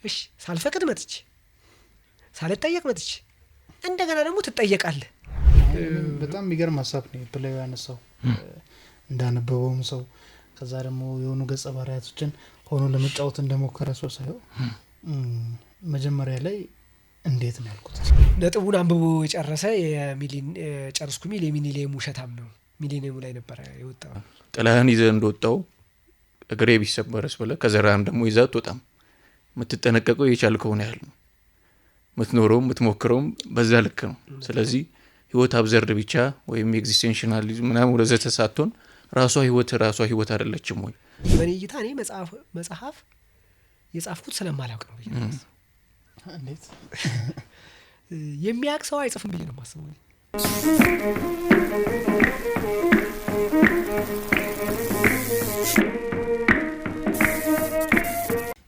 እሺ ሳልፈቅድ መጥቼ ሳልጠየቅ መጥቼ እንደገና ደግሞ ትጠየቃለህ። በጣም የሚገርም ሀሳብ ነው ብለው ያነሳው እንዳነበበውም ሰው ከዛ ደግሞ የሆኑ ገጸ ባህሪያቶችን ሆኖ ለመጫወት እንደሞከረ ሰው ሳይሆን መጀመሪያ ላይ እንዴት ነው ያልኩት ነጥቡን አንብቦ የጨረሰ ጨርስኩ ሚል የሚኒሌም ውሸታም ነው። ሚሊኒየሙ ላይ ነበር የወጣው። ጥላህን ይዘህ እንደወጣው እግሬ ቢሰበርስ ብለህ ከዘራህም ደግሞ ይዘህ አትወጣም። የምትጠነቀቀው የቻልከውን ያህል ነው። የምትኖረውም የምትሞክረውም በዛ ልክ ነው። ስለዚህ ህይወት አብዘርድ ብቻ ወይም ኤግዚስቴንሽናሊዝም ምናምን ወደ ዘተሳቶን ራሷ ህይወት አይደለችም ወይ? በእኔ እይታ እኔ መጽሐፍ የጻፍኩት ስለማላውቅ ነው። እንዴት የሚያውቅ ሰው አይጽፍም ብዬ ነው የማስበው።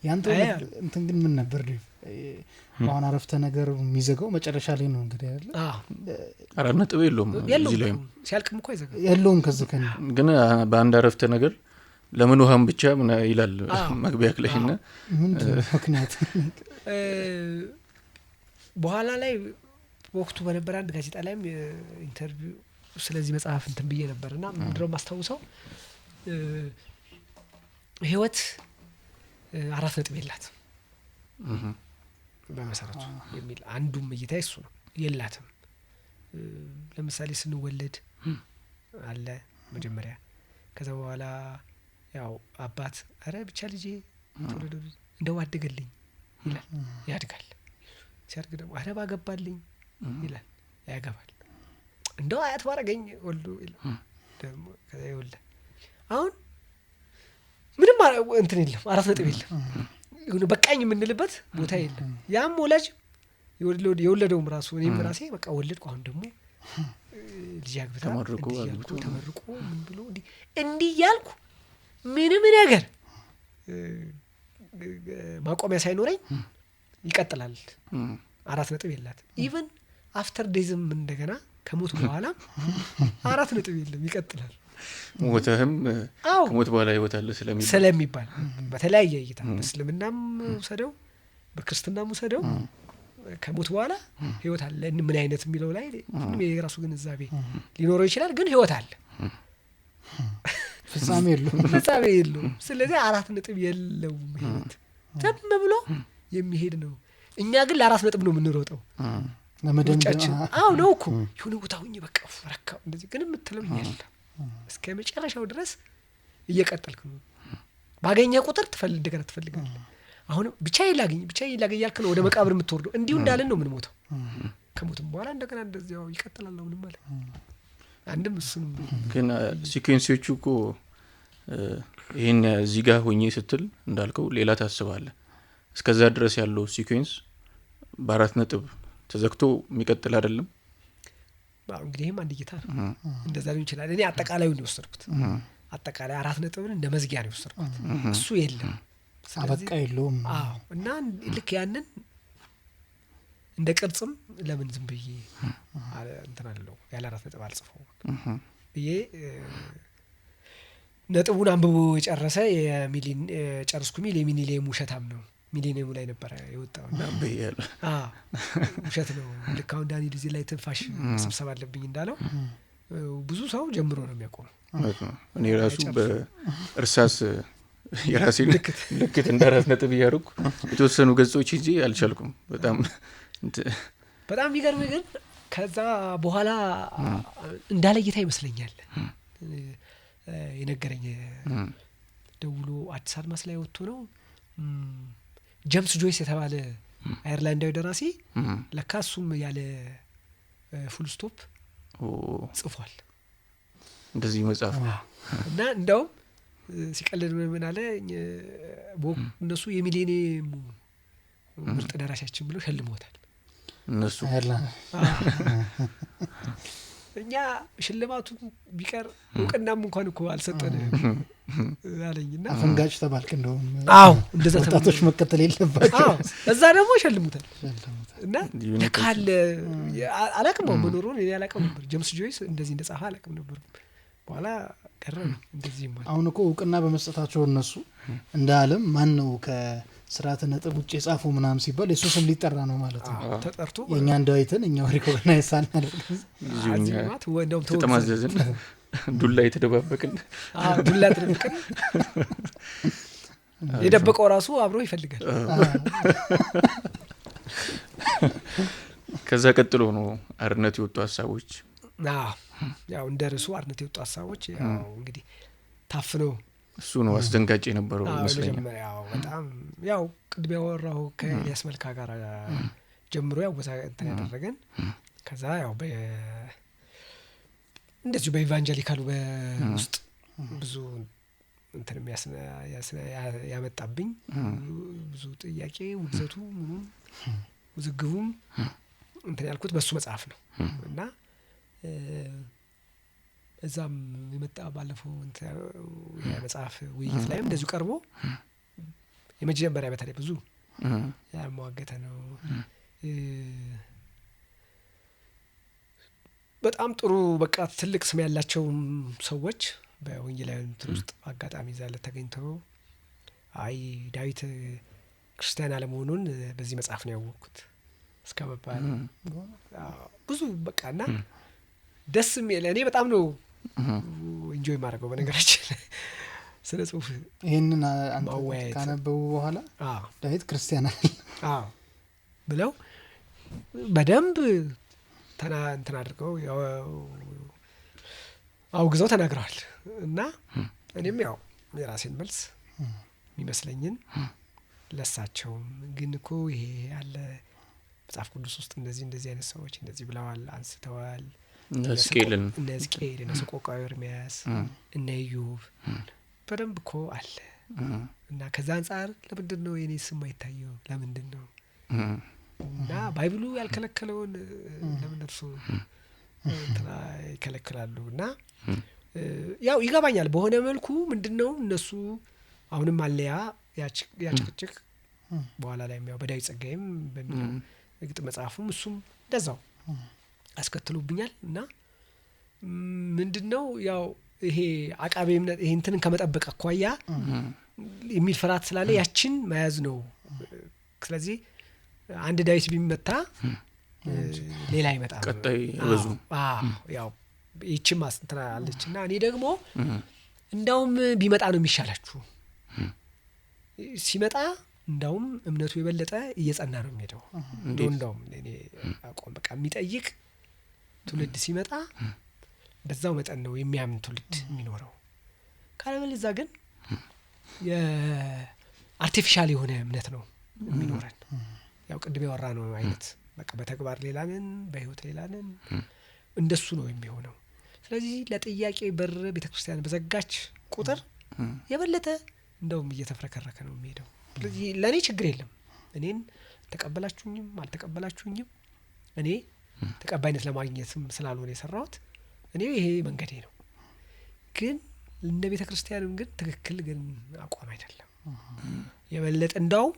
ያንተ እንትን ግን ምን ነበር ዲፍ አሁን አረፍተ ነገር የሚዘጋው መጨረሻ ላይ ነው እንግዲህ አይደል? አራት ነጥብ የለውም እዚህ ላይ ሲያልቅም እኮ አይዘጋም የለውም። ከዚህ ግን በአንድ አረፍተ ነገር ለምን ውሃም ብቻ ምን ይላል መግቢያ ክለሽና ምንድን ምክንያት በኋላ ላይ ወቅቱ በነበረ አንድ ጋዜጣ ላይም ኢንተርቪው ስለዚህ መጽሐፍ እንትን ብዬ ነበርና ምንድነው ማስተዋውሰው ህይወት አራት ነጥብ የላትም በመሰረቱ የሚል አንዱም እይታ እሱ ነው። የላትም። ለምሳሌ ስንወለድ አለ መጀመሪያ፣ ከዛ በኋላ ያው አባት አረ ብቻ ልጄ ተወለደ እንደው አደገልኝ ይላል፣ ያድጋል። ሲያድግ ደግሞ አረ ባገባልኝ ይላል፣ ያገባል። እንደው አያት ባረገኝ ወልዶ ይላል ደግሞ ከዛ ይወልዳል። አሁን ምንም እንትን የለም፣ አራት ነጥብ የለም። ይሁን በቃኝ የምንልበት ቦታ የለም። ያም ወላጅ የወለደውም ራሱ እኔም ራሴ በቃ ወለድኩ አሁን ደግሞ ልጅ አግብታ ተመርቆ ምን ብሎ እንዲህ ያልኩ ምንም ነገር ማቆሚያ ሳይኖረኝ ይቀጥላል። አራት ነጥብ የላትም። ኢቭን አፍተር ዴዝም እንደገና ከሞት በኋላ አራት ነጥብ የለም፣ ይቀጥላል። ሞተህም ከሞት በኋላ ይወጣል ስለሚባል በተለያየ እይታ በእስልምናም ወሰደው በክርስትናም ወሰደው ከሞት በኋላ ህይወት አለ። ምን አይነት የሚለው ላይ ምንም የራሱ ግንዛቤ ሊኖረው ይችላል፣ ግን ህይወት አለ፣ ፍጻሜ የለውም። ስለዚህ አራት ነጥብ የለውም። ህይወት ዝም ብሎ የሚሄድ ነው። እኛ ግን ለአራት ነጥብ ነው የምንሮጠው ለመደምደም። ነው እኮ የሆነ ቦታውኝ በቃ ፈረካው እንደዚህ ግን የምትለው የለም። እስከ መጨረሻው ድረስ እየቀጠልክ ነው። ባገኘ ቁጥር እንደገና ትፈልጋለህ። አሁን ብቻዬን ላግኝ ያልክ ነው ወደ መቃብር የምትወርደው። እንዲሁ እንዳለን ነው የምንሞተው። ከሞትም በኋላ እንደገና እንደዚያው ይቀጥላል። ምንም ማለት አንድም እሱንም ግን ሲኩዌንሶቹ እኮ ይሄን እዚህ ጋር ሆኜ ስትል እንዳልከው ሌላ ታስባለህ። እስከዛ ድረስ ያለው ሲኩዌንስ በአራት ነጥብ ተዘግቶ የሚቀጥል አይደለም። እንግዲህም አንድ ጌታ ነው እንደዛ ሊሆን ይችላል። እኔ አጠቃላዩን ነው የወሰድኩት። አጠቃላይ አራት ነጥብን እንደ መዝጊያ ነው የወሰድኩት። እሱ የለም አበቃ የለውም። እና ልክ ያንን እንደ ቅርጽም ለምን ዝም ብዬ እንትን አለው ያለ አራት ነጥብ አልጽፈው ብዬ ነጥቡን አንብቦ የጨረሰ ጨርስኩ ሚል የሚኒሌም ውሸታም ነው። ሚሊኒየሙ ላይ ነበር የወጣውና ውሸት ነው። ልክ አሁን ዳንኤል እዚህ ላይ ትንፋሽ ስብሰባ አለብኝ እንዳለው ብዙ ሰው ጀምሮ ነው የሚያቆመው። እኔ ራሱ በእርሳስ የራሴ ልክት እንዳራት ነጥብ እያደረኩ የተወሰኑ ገጾች እንጂ አልቻልኩም። በጣም የሚገርም ግን ከዛ በኋላ እንዳለይታ ይመስለኛል የነገረኝ ደውሎ አዲስ አድማስ ላይ ወጥቶ ነው ጄምስ ጆይስ የተባለ አየርላንዳዊ ደራሲ ለካ እሱም ያለ ፉል ስቶፕ ጽፏል እንደዚህ መጽሐፍ እና እንደው ሲቀልድ ምን አለ እነሱ የሚሊኒየም ምርጥ ደራሲያችን ብለው ሸልመውታል። እነሱ እኛ ሽልማቱን ቢቀር እውቅናም እንኳን እኮ አልሰጠንም አለኝና አፈንጋጭ ተባልክ። እንደውም እንደዛ ወጣቶች መከተል የለባቸው እዛ ደግሞ ሸልሙታል። እና ካለ አላቅም መኖሩን እኔ አላቅም ነበር። ጄምስ ጆይስ እንደዚህ እንደጻፈ አላቅም ነበር። በኋላ ቀረኝ እንደዚህ ማለት አሁን እኮ እውቅና በመስጠታቸው እነሱ እንደ ዓለም ማን ነው ስርዓተ ነጥብ ውጭ የጻፉ ምናምን ሲባል የሱ ስም ሊጠራ ነው ማለት ነው። ተጠርቶ የእኛን ዳዊትን እኛው ሪኮግናይዝ ሳናደርግ ተጠማዘዝን ዱላ የተደባበቅን ዱላ ተደብቀን የደበቀው ራሱ አብሮ ይፈልጋል። ከዛ ቀጥሎ ነው አርነት የወጡ ሀሳቦች። ያው እንደ ርዕሱ አርነት የወጡ ሀሳቦች ያው እንግዲህ ታፍነው እሱ ነው አስደንጋጭ የነበረው ይመስለኛል። ያው በጣም ያው ቅድም ያወራው ከኤልያስ መልካ ጋር ጀምሮ ያው እንትን ያደረገን ከዛ ያው እንደዚሁ በኢቫንጀሊካሉ በውስጥ ብዙ እንትን ያመጣብኝ ብዙ ጥያቄ ውግዘቱ ምኑም ውዝግቡም እንትን ያልኩት በሱ መጽሐፍ ነው እና እዛም የመጣ ባለፈው የመጽሐፍ ውይይት ላይም እንደዚሁ ቀርቦ የመጀመሪያ በተለይ ብዙ ያሟገተ ነው። በጣም ጥሩ በቃ ትልቅ ስም ያላቸው ሰዎች በወንጌላውያን ውስጥ አጋጣሚ ዛለ ተገኝተው አይ ዳዊት ክርስቲያን አለመሆኑን በዚህ መጽሐፍ ነው ያወቅኩት እስከመባል ብዙ በቃና ደስ የሚል እኔ በጣም ነው ኢንጆይ ማድረገው በነገራችን ስለ ጽሁፍ ይሄንን አንተ ካነበቡ በኋላ ዳዊት ክርስቲያን ብለው በደንብ እንትን አድርገው አውግዘው ተናግረዋል እና እኔም ያው የራሴን መልስ የሚመስለኝን ለሳቸውም ግን እኮ ይሄ ያለ መጽሐፍ ቅዱስ ውስጥ እንደዚህ አይነት ሰዎች እንደዚህ ብለዋል አንስተዋል እነ ሕዝቅኤል እነ ሰቆቃወ ኤርምያስ እነ ኢዮብ በደንብ እኮ አለ እና ከዛ አንጻር ለምንድን ነው የኔ ስም አይታየው ለምንድን ነው እና ባይብሉ ያልከለከለውን ለምን እርሱ እንትና ይከለክላሉ እና ያው ይገባኛል በሆነ መልኩ ምንድነው እነሱ አሁንም አለያ ያጭቅጭቅ በኋላ ላይ ያው በዳዊት ጸጋይም በሚለው ግጥም መጽሐፉም እሱም እንደዛው አስከትሉብኛል እና ምንድነው ያው ይሄ አቃቤ እምነት ይሄ እንትንን ከመጠበቅ አኳያ የሚል ፍርሃት ስላለ ያችን መያዝ ነው። ስለዚህ አንድ ዳዊት ቢመታ ሌላ ይመጣል ቀጣይ ብዙ ያው ይችም አስተናለችና እኔ ደግሞ እንዳውም ቢመጣ ነው የሚሻላችሁ ሲመጣ እንዳውም እምነቱ የበለጠ እየጸና ነው የሚሄደው እንደውም እኔ አቆም በቃ የሚጠይቅ ትውልድ ሲመጣ በዛው መጠን ነው የሚያምን ትውልድ የሚኖረው ካለበለዛ ግን የአርቲፊሻል የሆነ እምነት ነው የሚኖረን ያው ቅድም ያወራ ነው አይነት በቃ በተግባር ሌላ ነን በህይወት ሌላ ነን እንደሱ ነው የሚሆነው። ስለዚህ ለጥያቄ በር ቤተክርስቲያን በዘጋች ቁጥር የበለጠ እንደውም እየተፍረከረከ ነው የሚሄደው። ስለዚህ ለኔ ችግር የለም እኔን ተቀበላችሁኝም አልተቀበላችሁኝም እኔ ተቀባይነት ለማግኘትም ስላልሆነ የሰራሁት እኔ ይሄ መንገዴ ነው። ግን እንደ ቤተክርስቲያንም ግን ትክክል ግን አቋም አይደለም የበለጠ እንዳውም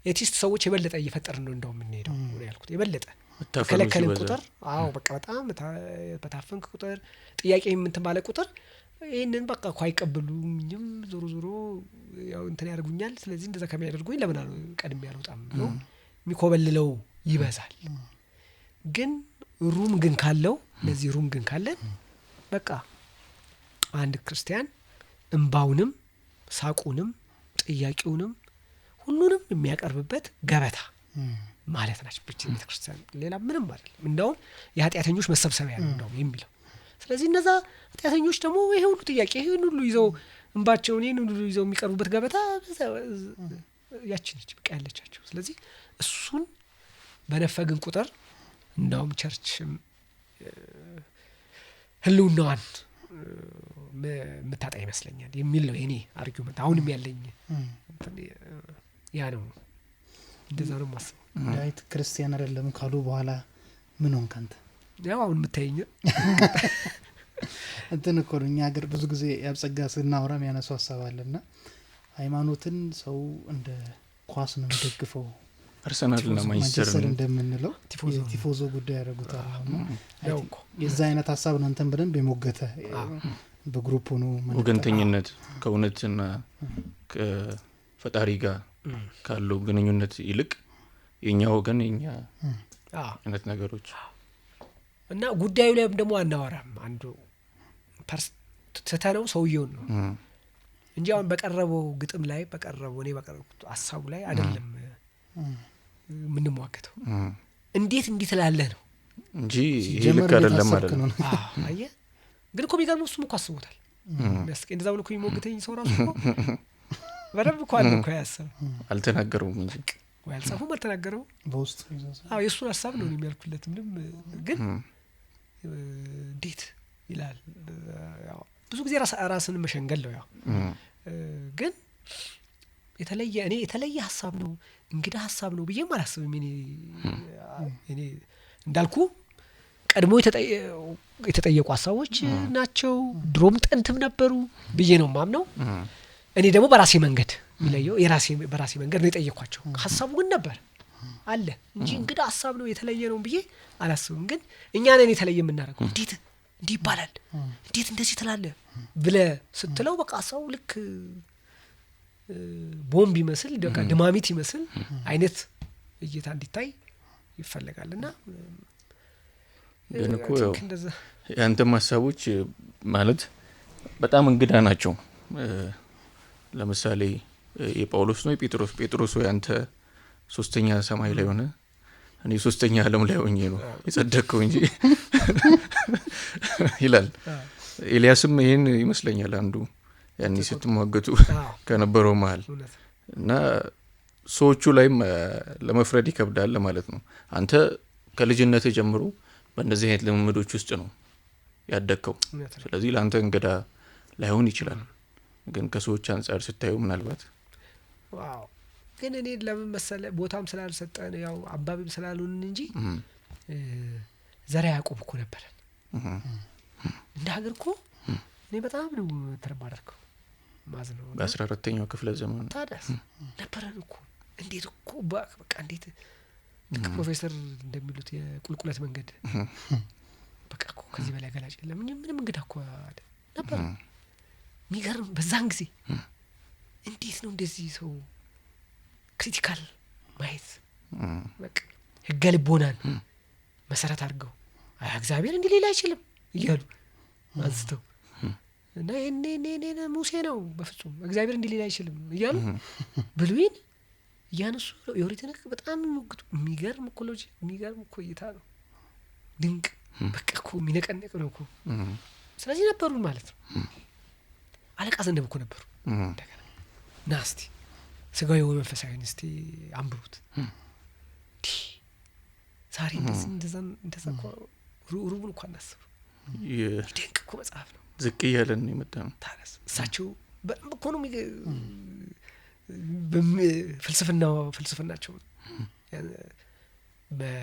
ኤቲስት ሰዎች የበለጠ እየፈጠርን ነው እንደውም የምንሄደው ነው ያልኩት የበለጠ ከለከልን ቁጥር በቃ በጣም በታፈንክ ቁጥር ጥያቄ የምትባለ ቁጥር ይሄንን በቃ እኮ አይቀበሉኝም ዞሮ ያው እንትን ያደርጉኛል ስለዚህ እንደዛ ከሚያደርጉኝ ለምን ቀድሜ ያልወጣም ነው የሚኮበልለው ይበዛል። ግን ሩም ግን ካለው ለዚህ ሩም ግን ካለን በቃ አንድ ክርስቲያን እንባውንም ሳቁንም ጥያቄውንም ሁሉንም የሚያቀርብበት ገበታ ማለት ናቸው ቤተክርስቲያን ሌላ ምንም አይደለም። እንደውም የኃጢአተኞች መሰብሰቢያ ነው እንደውም የሚለው። ስለዚህ እነዛ ኃጢአተኞች ደግሞ ይሄ ሁሉ ጥያቄ ይሄን ሁሉ ይዘው እንባቸውን ይሄን ሁሉ ይዘው የሚቀርቡበት ገበታ ያችን ነች በቃ ያለቻቸው። ስለዚህ እሱን በነፈግን ቁጥር እንደውም ቸርችም ህልውናዋን የምታጣ ይመስለኛል የሚል ነው የኔ አርጊውመንት አሁንም ያለኝ ያ ነው። እንደዛ ነው የማስበው። ዳዊት ክርስቲያን አይደለም ካሉ በኋላ ምን ሆንክ አንተ? ያው አሁን የምታየኝ እንትን እኮ ነው እኛ ሀገር ብዙ ጊዜ ያብጸጋ ስናወራ የሚያነሱ ሀሳብ አለና ሃይማኖትን ሰው እንደ ኳስ ነው የሚደግፈው አርሰናልና ማንቸስተር እንደምንለው ቲፎዞ ጉዳይ ያደርጉታል ነው የዛ አይነት ሀሳብ ነው እንትን በደንብ የሞገተ በግሩፕ ሆኖ ወገንተኝነት ከእውነትና ከፈጣሪ ጋር ካለው ግንኙነት ይልቅ የኛ ወገን የኛ አይነት ነገሮች እና ጉዳዩ ላይም ደግሞ አናወራም። አንዱ ተተነው ሰውየው ነው እንጂ አሁን በቀረበው ግጥም ላይ በቀረበው እኔ በቀረብኩት ሐሳቡ ላይ አይደለም ምን ሟገተው እንዴት ትላለህ ነው እንጂ ይሄ ልክ አይደለም ማለት ነው። አየህ ግን እኮ ቢገርም እሱም እኮ አስቦታል። መስቀል እንደዛ ብሎ እኮ የሚሞግተኝ ሰው ራሱ እኮ በደንብ እኮ አለ እኮ ያሰብ አልተናገረውም እንጂ ወይ አልጻፈውም አልተናገረውም በውስጥ የእሱን ሐሳብ ነው የሚያልኩለት። ምንም ግን እንዴት ይላል ያው ብዙ ጊዜ ራስን መሸንገል ነው። ያው ግን የተለየ ሐሳብ ነው እንግዳ ሐሳብ ነው ብዬም አላስብም። እኔ እንዳልኩ ቀድሞ የተጠየቁ ሐሳቦች ናቸው ድሮም ጥንትም ነበሩ ብዬ ነው ማምነው። እኔ ደግሞ በራሴ መንገድ የሚለየው በራሴ መንገድ ነው የጠየኳቸው። ሐሳቡ ግን ነበር አለ እንጂ እንግዳ ሐሳብ ነው የተለየ ነው ብዬ አላስብም። ግን እኛ ነን የተለየ የምናደርገው። እንዴት እንዲህ ይባላል እንዴት እንደዚህ ትላለህ ብለህ ስትለው በቃ ሐሳቡ ልክ ቦምብ ይመስል በቃ ድማሚት ይመስል አይነት እይታ እንዲታይ ይፈልጋልና ግን እኮ ያንተም ሐሳቦች ማለት በጣም እንግዳ ናቸው። ለምሳሌ የጳውሎስ ነው ጴጥሮስ ወይ አንተ ሶስተኛ ሰማይ ላይ ሆነ እኔ ሶስተኛ ዓለም ላይ ሆኜ ነው የጸደቅከው እንጂ ይላል። ኤልያስም ይሄን ይመስለኛል አንዱ ያኔ ስትሟገቱ ከነበረው መሃል እና ሰዎቹ ላይም ለመፍረድ ይከብዳል ማለት ነው። አንተ ከልጅነት ጀምሮ በእንደዚህ አይነት ልምምዶች ውስጥ ነው ያደግከው። ስለዚህ ለአንተ እንግዳ ላይሆን ይችላል። ግን ከሰዎች አንጻር ስታዩ ምናልባት ግን እኔ ለምን መሰለህ ቦታም ስላልሰጠን ያው አባቢም ስላልሆን እንጂ ዘራ ያዕቆብ እኮ ነበር እንደ ሀገር እኮ እኔ በጣም ነው ተረማደርከው ማዝነው በ14ኛው ክፍለ ዘመን ታዲያስ ነበረን እኮ እንዴት እኮ በቃ እንዴት ፕሮፌሰር እንደሚሉት የቁልቁለት መንገድ በቃ እኮ ከዚህ በላይ ገላጭ የለም። ምንም እንግዳ እኮ ነበር። የሚገርም በዛን ጊዜ እንዴት ነው እንደዚህ ሰው ክሪቲካል ማየት በቃ ህገ ልቦናን መሰረት አድርገው እግዚአብሔር እንዲህ ሌላ አይችልም እያሉ አንስተው እና እኔ ሙሴ ነው በፍጹም እግዚአብሔር እንዲህ ሌላ አይችልም እያሉ ብሉይን ያነሱ የኦሪትን በጣም የሚገርም ኢኮሎጂ የሚገርም እኮ እይታ ነው። ድንቅ በቃ እኮ የሚነቀነቅ ነው እኮ። ስለዚህ ነበሩ ማለት ነው። አለቃ ዘነበ እኮ ነበሩ። እንደገና ና እስቲ ስጋዊ መንፈሳዊ እስቲ አንብሩት ዛሬ እንደዛ እኮ ሩቡን እኮ አናስብ። ድንቅ እኮ መጽሐፍ ነው። ዝቅ እያለን የመጣ ነው። ታዲያስ እሳቸው በደንብ እኮ ነው ፍልስፍናቸው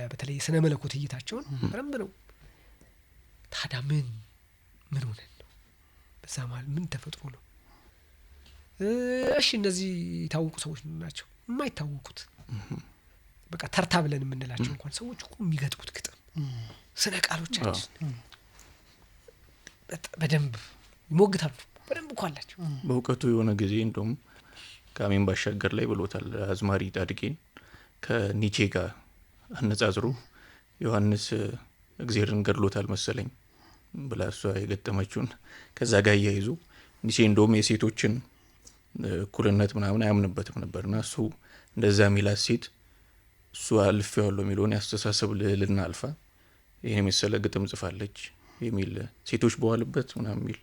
በተለይ ስነ መለኮት እይታቸውን በደንብ ነው። ታዲያ ምን ሆነን ነው በዛ ማለት ምን ተፈጥሮ ነው? እሺ እነዚህ የታወቁ ሰዎች ናቸው። የማይታወቁት በቃ ተርታ ብለን የምንላቸው እንኳን ሰዎች እኮ የሚገጥሙት ግጥም ስነ ቃሎቻችን በደንብ ይሞግታሉ። በደንብ እኮ አላቸው በእውቀቱ የሆነ ጊዜ እንደውም ከአሜን ባሻገር ላይ ብሎታል። አዝማሪ ዳድጌን ከኒቼ ጋር አነጻጽሩ ዮሐንስ እግዚአብሔርን ገድሎታል መሰለኝ ብላ እሷ የገጠመችውን ከዛ ጋር እያይዙ ኒቼ እንደውም የሴቶችን እኩልነት ምናምን አያምንበትም ነበርና እሱ እንደዛ የሚላት ሴት እሱ አልፌዋለሁ የሚለውን ያስተሳሰብ ልዕልና አልፋ ይሄን የመሰለ ግጥም ጽፋለች የሚል ሴቶች በዋልበት ምናምን የሚል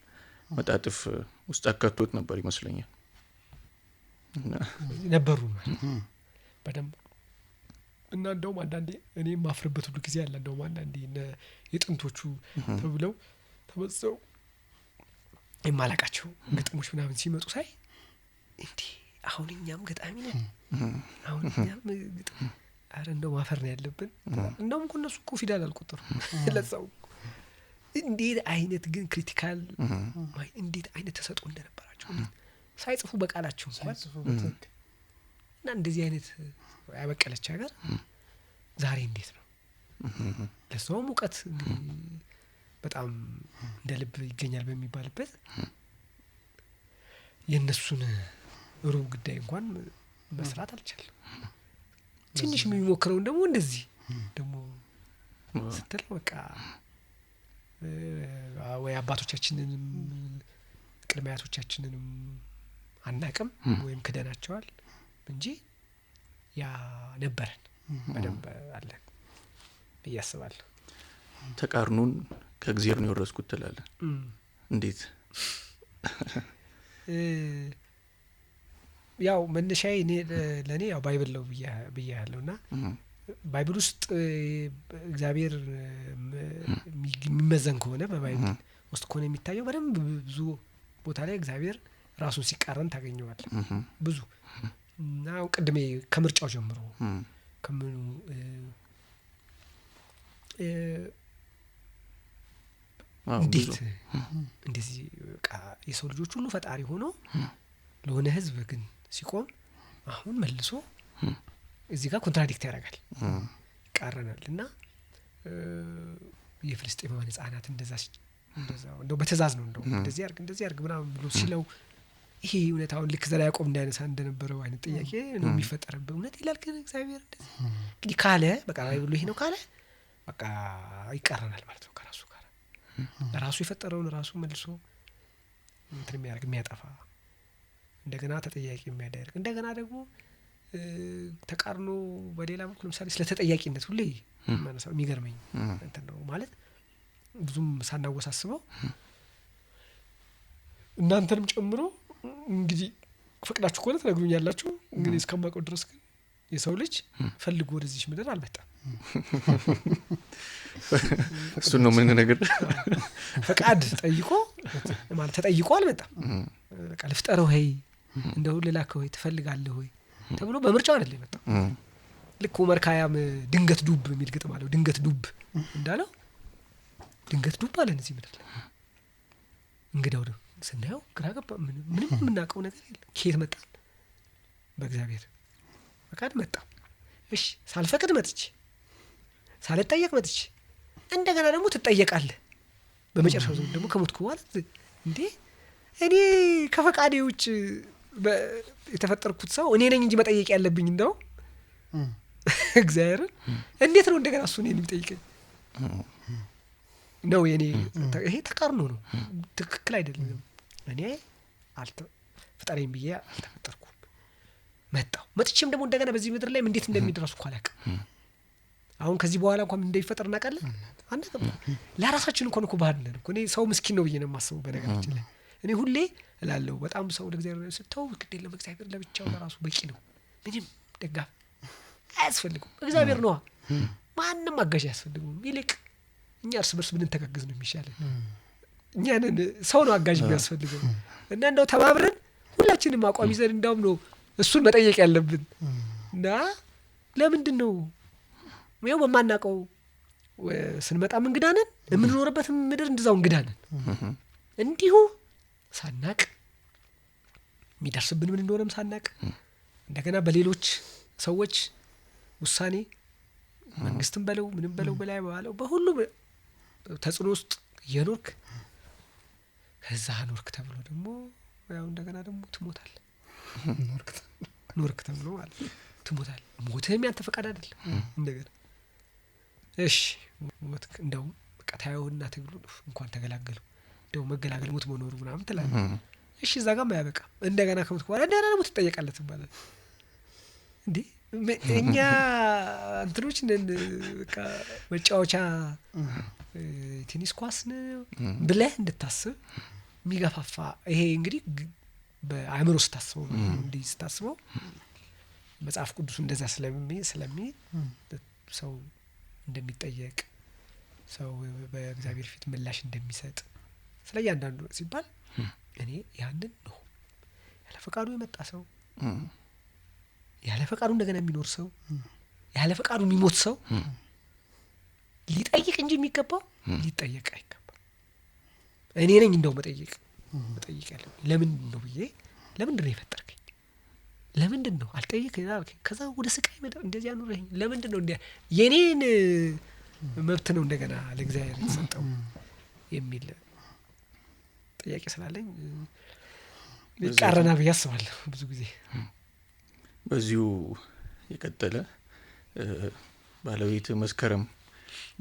መጣጥፍ ውስጥ አካቶት ነበር ይመስለኛል። ነበሩ በደንብ እና እንደውም አንዳንዴ እኔ ማፍርበት ሁሉ ጊዜ አለ። እንደውም አንዳንዴ የጥንቶቹ ተብለው ተመጽው የማላቃቸው ግጥሞች ምናምን ሲመጡ ሳይ እንዴ አሁን እኛም ገጣሚ ነን አሁን እኛም ግጥም አረ እንደው ማፈር ነው ያለብን። እንደውም እነሱ እኮ ፊደል አልቆጠሩ ለዛው እንዴት አይነት ግን ክሪቲካል እንዴት አይነት ተሰጥኦ እንደነበራቸው ሳይጽፉ በቃላቸው እንኳን እና እንደዚህ አይነት ያበቀለች ሀገር ዛሬ እንዴት ነው ለሰው ሙቀት በጣም እንደ ልብ ይገኛል በሚባልበት የእነሱን ሩብ ጉዳይ እንኳን መስራት አልቻለም። ትንሽ የሚሞክረውን ደግሞ እንደዚህ ደግሞ ስትል በቃ ወይ አባቶቻችንንም ቅድመ አያቶቻችንንም አናቅም ወይም ክደናቸዋል እንጂ ያ ነበረን በደንብ አለን ብዬ አስባለሁ። ተቃርኖን ከእግዚአብሔር ነው የወረስኩት ትላለህ? እንዴት? ያው መነሻዬ ለኔ ያው ባይብል ነው ብያለሁና ባይብል ውስጥ እግዚአብሔር የሚመዘን ከሆነ በባይብል ውስጥ ከሆነ የሚታየው በደንብ ብዙ ቦታ ላይ እግዚአብሔር ራሱን ሲቃረን ታገኘዋለህ ብዙ እና ቅድሜ ከምርጫው ጀምሮ ከምኑ እንዴት እንደዚህ በቃ የሰው ልጆች ሁሉ ፈጣሪ ሆኖ ለሆነ ህዝብ ግን ሲቆም አሁን መልሶ እዚህ ጋር ኮንትራዲክት ያደርጋል ይቃረናል። እና የፍልስጤማውያን ህጻናት እንደዛው እንደው በትእዛዝ ነው እንደዚህ ያርግ ምናምን ብሎ ሲለው ይሄ እውነታውን ልክ ዘላ ያዕቆብ እንዳያነሳ እንደነበረው አይነት ጥያቄ ነው የሚፈጠርበት። እውነት ይላል ግን እግዚአብሔር እንደዚህ እንግዲህ ካለ በቃ ባይብሉ ይሄ ነው ካለ በቃ ይቃረናል ማለት ነው ከራሱ ጋር ራሱ የፈጠረውን ራሱ መልሶ እንትን የሚያደርግ የሚያጠፋ እንደገና ተጠያቂ የሚያደርግ እንደገና ደግሞ ተቃርኖ በሌላ በኩል ለምሳሌ ስለ ተጠያቂነት ሁሌ ማነሳው የሚገርመኝ እንትን ነው ማለት ብዙም ሳናወሳስበው እናንተንም ጨምሮ እንግዲህ ፈቅዳችሁ ከሆነ ትነግሩኛላችሁ። እንግዲህ እስከማውቀው ድረስ ግን የሰው ልጅ ፈልጎ ወደዚህ ምድር አልመጣም። እሱ ነው ምን ነገር ፈቃድ ጠይቆ ማለት ተጠይቆ አልመጣም። በቃ ልፍጠረው ሆይ እንደው ልላከው ሆይ ትፈልጋለህ ሆይ ተብሎ በምርጫው አይደለም የመጣው። ልክ ዑመር ካያም ድንገት ዱብ የሚል ግጥም አለው። ድንገት ዱብ እንዳለው ድንገት ዱብ አለን እዚህ ምድር ላይ። እንግዳው ነው ስናየው ግራ ገባ። ምንም የምናውቀው ነገር የለም። ከየት መጣ? በእግዚአብሔር ፈቃድ መጣ። እሺ ሳልፈቅድ መጥቼ ሳልጠየቅ መጥቼ እንደገና ደግሞ ትጠየቃለህ። በመጨረሻው ዘመን ደግሞ ከሞትኩ ማለት እንዴ እኔ ከፈቃዴ ውጭ የተፈጠርኩት ሰው እኔ ነኝ እንጂ መጠየቅ ያለብኝ እንደው እግዚአብሔርን እንዴት ነው እንደገና እሱ እኔን የሚጠይቀኝ ነው? የኔ ይሄ ተቃርኖ ነው። ትክክል አይደለም። እኔ ፈጣሪን ብዬ አልተፈጠርኩም። መጥቼም ደግሞ እንደገና በዚህ ምድር ላይ እንዴት እንደሚደርሱ እኮ አላውቅም። አሁን ከዚህ በኋላ እንኳን እንደሚፈጠር እናውቃለን አናውቅም። ለራሳችን እንኳን እኮ ባድ ነን እኮ። እኔ ሰው ምስኪን ነው ብዬ ነው የማስበው በነገራችን ላይ። እኔ ሁሌ እላለሁ በጣም ሰው ለእግዚአብሔር ስተው ግድ የለም እግዚአብሔር ለብቻው ለራሱ በቂ ነው። ምንም ደጋፍ አያስፈልግም። እግዚአብሔር ነዋ። ማንም አጋዥ አያስፈልግም። ይልቅ እኛ እርስ በርስ ብንተጋገዝ ነው የሚሻለን። እኛንን ሰው ነው አጋዥ የሚያስፈልገው እና እንደው ተባብረን ሁላችንም አቋም ይዘን እንዳውም ነው እሱን መጠየቅ ያለብን። እና ለምንድን ነው ያው በማናውቀው ስንመጣም እንግዳ ነን፣ የምንኖርበትም ምድር እንደዛው እንግዳ ነን። እንዲሁ ሳናቅ የሚደርስብን ምን እንደሆነም ሳናቅ እንደገና በሌሎች ሰዎች ውሳኔ መንግስትም በለው ምንም በለው በላይ ባለው በሁሉም ተጽዕኖ ውስጥ የኖርክ ከዛ ኖርክ ተብሎ ደግሞ ያው እንደገና ደግሞ ትሞታለህ። ኖርክ ተብሎ ማለት ትሞታለህ። ሞትህም ያንተ ፈቃድ አይደለም። እንደገና እሺ ሞትክ እንደው በቃ ታየውና ትግሉ እንኳን ተገላገሉ እንደው መገላገል ሞት መኖሩ ምናምን ትላለህ። እሺ እዛ ጋር ማያበቃ እንደገና ከሞት በኋላ እንደገና ደግሞ ትጠየቃለህ ትባላለህ። እንዴ እኛ እንትኖች ነን በቃ መጫወቻ ቴኒስ ኳስ ነው ብለህ እንድታስብ የሚገፋፋ ይሄ እንግዲህ በአእምሮ ስታስበው እንዲህ ስታስበው መጽሐፍ ቅዱስ እንደዛ ስለሚል ሰው እንደሚጠየቅ ሰው በእግዚአብሔር ፊት ምላሽ እንደሚሰጥ ስለ እያንዳንዱ ሲባል እኔ ያንን ነው ያለ ፈቃዱ የመጣ ሰው ያለ ፈቃዱ እንደገና የሚኖር ሰው ያለ ፈቃዱ የሚሞት ሰው ሊጠይቅ እንጂ የሚገባው ሊጠየቅ አይገባም። እኔ ነኝ እንደው መጠየቅ ያለው ለምንድን ነው ብዬ ለምንድን ነው የፈጠርከኝ? ለምንድን ነው አልጠየቀኝ? ከዛ ወደ ስቃይ መጣ እንደዚህ አኑረኝ። ለምንድን ነው እንደ የኔን መብት ነው እንደገና ለእግዚአብሔር የተሰጠው የሚል ጥያቄ ስላለኝ ይቃረናል ብዬ አስባለሁ ብዙ ጊዜ። በዚሁ የቀጠለ ባለቤት መስከረም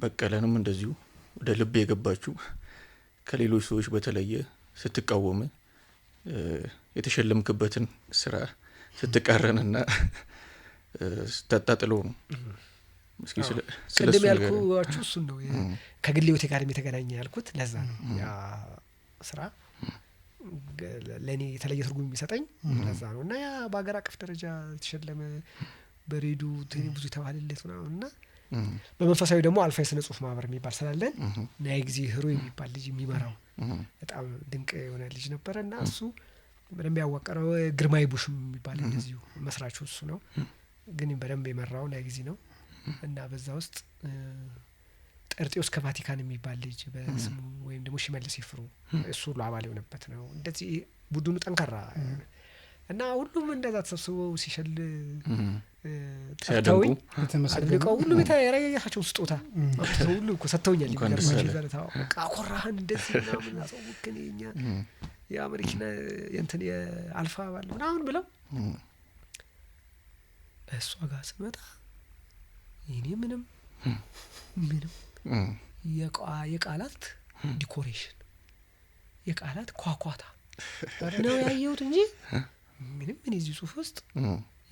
በቀለንም እንደዚሁ ወደ ልብ የገባችው ከሌሎች ሰዎች በተለየ ስትቃወም የተሸለምክበትን ስራ ስትቃረንና ስታጣጥለው ነው። እስኪ ቅድም ያልኩዋችሁ እሱን ነው ከግል ህይወቴ ጋር የተገናኘ ያልኩት ለዛ ነው። ያ ስራ ለእኔ የተለየ ትርጉም የሚሰጠኝ ለዛ ነው። እና ያ በሀገር አቀፍ ደረጃ የተሸለመ በሬዲዮ ብዙ የተባለለት ምናምን እና በመንፈሳዊ ደግሞ አልፋ የስነ ጽሁፍ ማህበር የሚባል ስላለን ናይ ጊዜ ህሩ የሚባል ልጅ የሚመራው በጣም ድንቅ የሆነ ልጅ ነበረ እና እሱ በደንብ ያዋቀረው ግርማይ ቡሽ የሚባል እንደዚሁ መስራቹ እሱ ነው። ግን በደንብ የመራው ናይ ጊዜ ነው እና በዛ ውስጥ ጠርጤዎስ ከቫቲካን የሚባል ልጅ በስሙ ወይም ደግሞ ሽመልስ ይፍሩ እሱ ሁሉ አባል የሆነበት ነው። እንደዚህ ቡድኑ ጠንካራ እና ሁሉም እንደዛ ተሰብስበው ሲሸል ሲያደንቁ አድንቀው ሁሉም የራሳቸውን ስጦታ ሁሉ እኮ ሰጥተውኛል። ይገርማል ዘለታው አኮራህን እንደዚህ ምናምን አሳውቅን የኛ የአሜሪካን የእንትን የአልፋ አባል ምናምን ብለው እሷ ጋር ስመጣ እኔ ምንም የቃላት ዲኮሬሽን የቃላት ኳኳታ ነው ያየሁት እንጂ ምንም እኔ እዚህ ጽሁፍ ውስጥ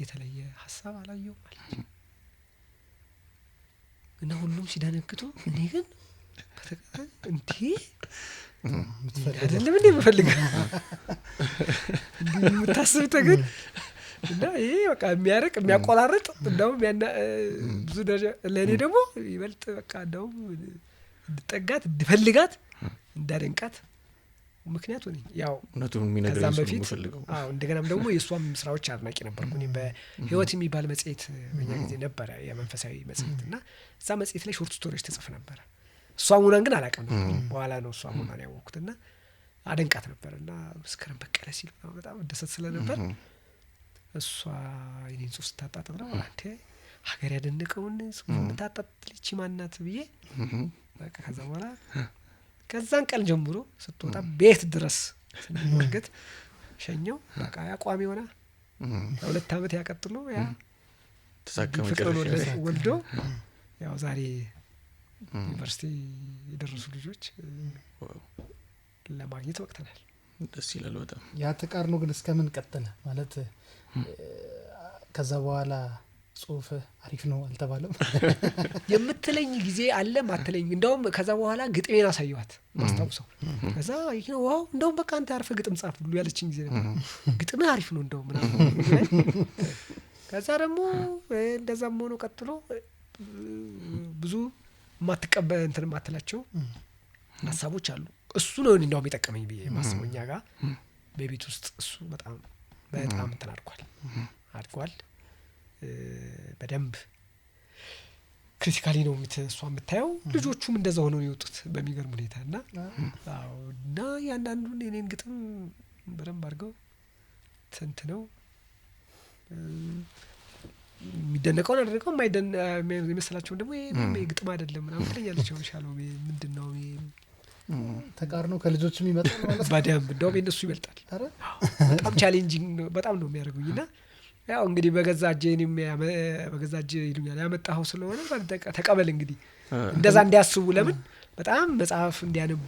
የተለየ ሀሳብ አላየሁም ማለት እና ሁሉም ሲደነግጡ እኔ ግን እንዴ አይደለም እንዴ የምፈልገው እንዴ የምታስብ ተገን እና ይሄ በቃ የሚያርቅ የሚያቆራርጥ እንደውም ብዙ ደረጃ ለእኔ ደግሞ ይበልጥ በቃ እንደውም እንድጠጋት እንድፈልጋት እንዳደንቃት ምክንያቱ ነኝ። ያው እውነቱን የሚነግረኝ ሰው በፊት የምፈልገው እንደገናም ደግሞ የእሷም ስራዎች አድናቂ ነበርኩ። እኔ በህይወት የሚባል መጽሔት በእኛ ጊዜ ነበረ የመንፈሳዊ መጽሔት እና እዛ መጽሔት ላይ ሾርት ስቶሪዎች ተጽፍ ነበረ። እሷ ሙናን ግን አላውቅም ነበር። በኋላ ነው እሷ ሙናን ያወቅኩት እና አደንቃት ነበር እና መስከረም በቀለ ሲል በጣም ደሰት ስለነበር እሷ የኔን ጽሁፍ ስታጣጥም ነው አንተ ሀገር ያደነቀውን ጽሁፍ ታጣጥልቺ ማናት ብዬ በቃ ከዛ በኋላ ከዛን ቀን ጀምሮ ስትወጣ ቤት ድረስ ስንወርገት ሸኘው በቃ ያቋሚ ሆና 2 አመት ያቀጥሉ ያ ተሳከመ ወልዶ ያው ዛሬ ዩኒቨርሲቲ የደረሱ ልጆች ለማግኘት ወቅተናል። ደስ ይላል በጣም። ያ ተቃርኖ ግን እስከምን ቀጠለ ማለት ከዛ በኋላ ጽሁፍ አሪፍ ነው አልተባለም የምትለኝ ጊዜ አለ ማትለኝ። እንደውም ከዛ በኋላ ግጥሜን አሳየኋት ማስታውሰው። ከዛ ይሄው ዋው እንደውም በቃ አንተ አርፈህ ግጥም ጻፍ ብሎ ያለችኝ ጊዜ ነበር። ግጥም አሪፍ ነው እንደውም ምናምን። ከዛ ደግሞ እንደዛም ሆኖ ቀጥሎ ብዙ ማትቀበል እንትን ማትላቸው ሀሳቦች አሉ። እሱ ነው እንደውም የጠቀመኝ ብዬ ማስበው እኛ ጋር በቤት ውስጥ እሱ በጣም እንትን አድርጓል። በደንብ ክሪቲካሊ ነው እሷ የምታየው። ልጆቹም እንደዛ ሆነው ነው የወጡት በሚገርም ሁኔታ እና እና ያንዳንዱን የኔን ግጥም በደንብ አድርገው ተንትነው የሚደነቀውን አድርገው የመሰላቸውን ደግሞ ይሄ ግጥም አይደለም ምናምን ትለኛለች። ሻለው ምንድነው ተቃርኖ ከልጆችም ይመጣል ማለት በደንብ እንደውም የነሱ ይበልጣል። በጣም ቻሌንጂንግ ነው በጣም ነው የሚያደርጉኝና ያው እንግዲህ በገዛ እጄ ይሉኛል ያመጣኸው ስለሆነ ተቀበል እንግዲህ እንደዛ እንዲያስቡ ለምን በጣም መጽሐፍ እንዲያነቡ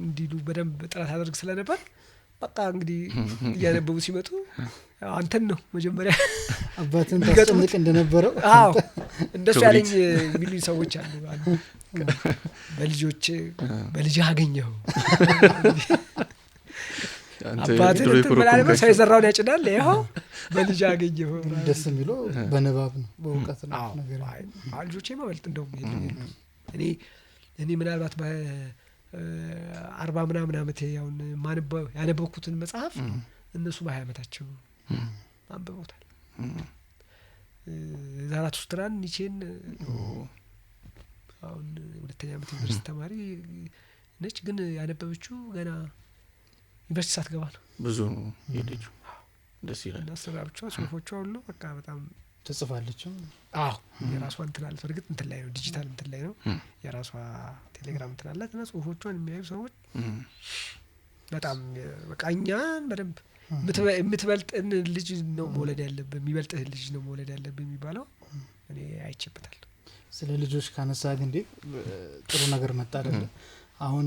እንዲሉ በደንብ ጥረት አደርግ ስለነበር በቃ እንግዲህ እያነበቡ ሲመጡ አንተን ነው መጀመሪያ አባትን ታስጨንቅ እንደነበረው አዎ እንደሱ ያለኝ የሚሉኝ ሰዎች አሉ። በልጅህ አገኘኸው አባትን ተመላልመ ሳይዘራውን ያጭዳል ይኸው በልጅ አገኘኸው። ደስ የሚለው በንባብ ነው በእውቀት ነው ነገር ልጆቼ መበልጥ እንደውም እኔ ምናልባት በ40 ምናምን አመት ያውን ያነበብኩትን መጽሐፍ እነሱ በ20 አመታቸው አንብበውታል። ዛራቱስትራን ኒቼን አሁን 2ኛ አመት ዩኒቨርሲቲ ተማሪ ነች ግን ያነበበችው ገና ዩኒቨርሲቲ ሳትገባ ነው። ብዙ ነው የልጁ ደስ ይላል። እና ስራዎቿ ጽሁፎቿ ሁሉ በቃ በጣም ትጽፋለች። የራሷ እንትን አለ። እርግጥ እንትን ላይ ነው ዲጂታል እንትን ላይ ነው የራሷ ቴሌግራም እንትን አላት እና ጽሁፎቿን የሚያዩ ሰዎች በጣም በቃ እኛን በደንብ የምትበልጥን ልጅ ነው መውለድ ያለብህ የሚበልጥህ ልጅ ነው መውለድ ያለብህ የሚባለው እኔ አይቼበታለሁ። ስለ ልጆች ካነሳ ግን ጥሩ ነገር መጣ አይደለ? አሁን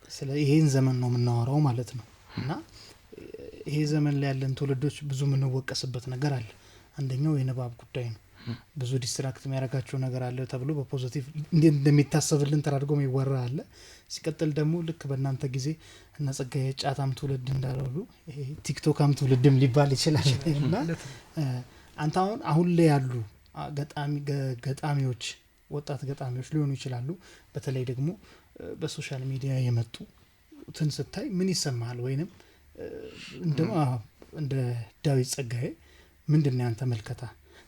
ስለ ይሄን ዘመን ነው የምናወራው ማለት ነው። እና ይሄ ዘመን ላይ ያለን ትውልዶች ብዙ የምንወቀስበት ነገር አለ። አንደኛው የንባብ ጉዳይ ነው። ብዙ ዲስትራክት የሚያደርጋቸው ነገር አለ ተብሎ በፖዚቲቭ እንዴት እንደሚታሰብልን ተራድጎ የሚወራ አለ። ሲቀጥል ደግሞ ልክ በእናንተ ጊዜ እና ጸጋዬ ጫታም ትውልድ እንዳለው ይሄ ቲክቶካም ትውልድም ሊባል ይችላል። እና አንተ አሁን ላይ ያሉ ገጣሚዎች ወጣት ገጣሚዎች ሊሆኑ ይችላሉ። በተለይ ደግሞ በሶሻል ሚዲያ የመጡትን ስታይ ምን ይሰማሃል? ወይንም እንደ ዳዊት ጸጋዬ ምንድነው ያንተ መልከታ?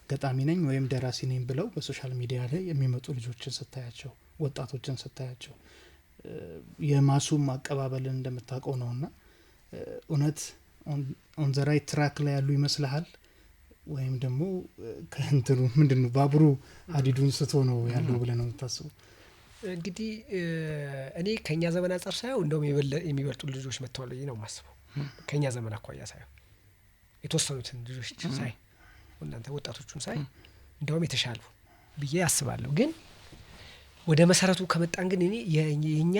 ገጣሚ ነኝ ወይም ደራሲ ነኝ ብለው በሶሻል ሚዲያ ላይ የሚመጡ ልጆችን ስታያቸው፣ ወጣቶችን ስታያቸው የማሱም አቀባበልን እንደምታውቀው ነውና እውነት ኦን ዘ ራይት ትራክ ላይ ያሉ ይመስልሃል? ወይም ደግሞ ከእንትኑ ምንድነው ባቡሩ ሀዲዱን ስቶ ነው ያለው ብለህ ነው የምታስበው? እንግዲህ እኔ ከኛ ዘመን አንፃር ሳይሆን እንደውም የሚበልጡ ልጆች መጥተዋል ነው የማስበው። ከኛ ዘመን አኳያ ሳይሆን የተወሰኑትን ልጆች ሳይ እናንተ ወጣቶቹን ሳይ እንደውም የተሻሉ ብዬ አስባለሁ። ግን ወደ መሰረቱ ከመጣን ግን እኔ የኛ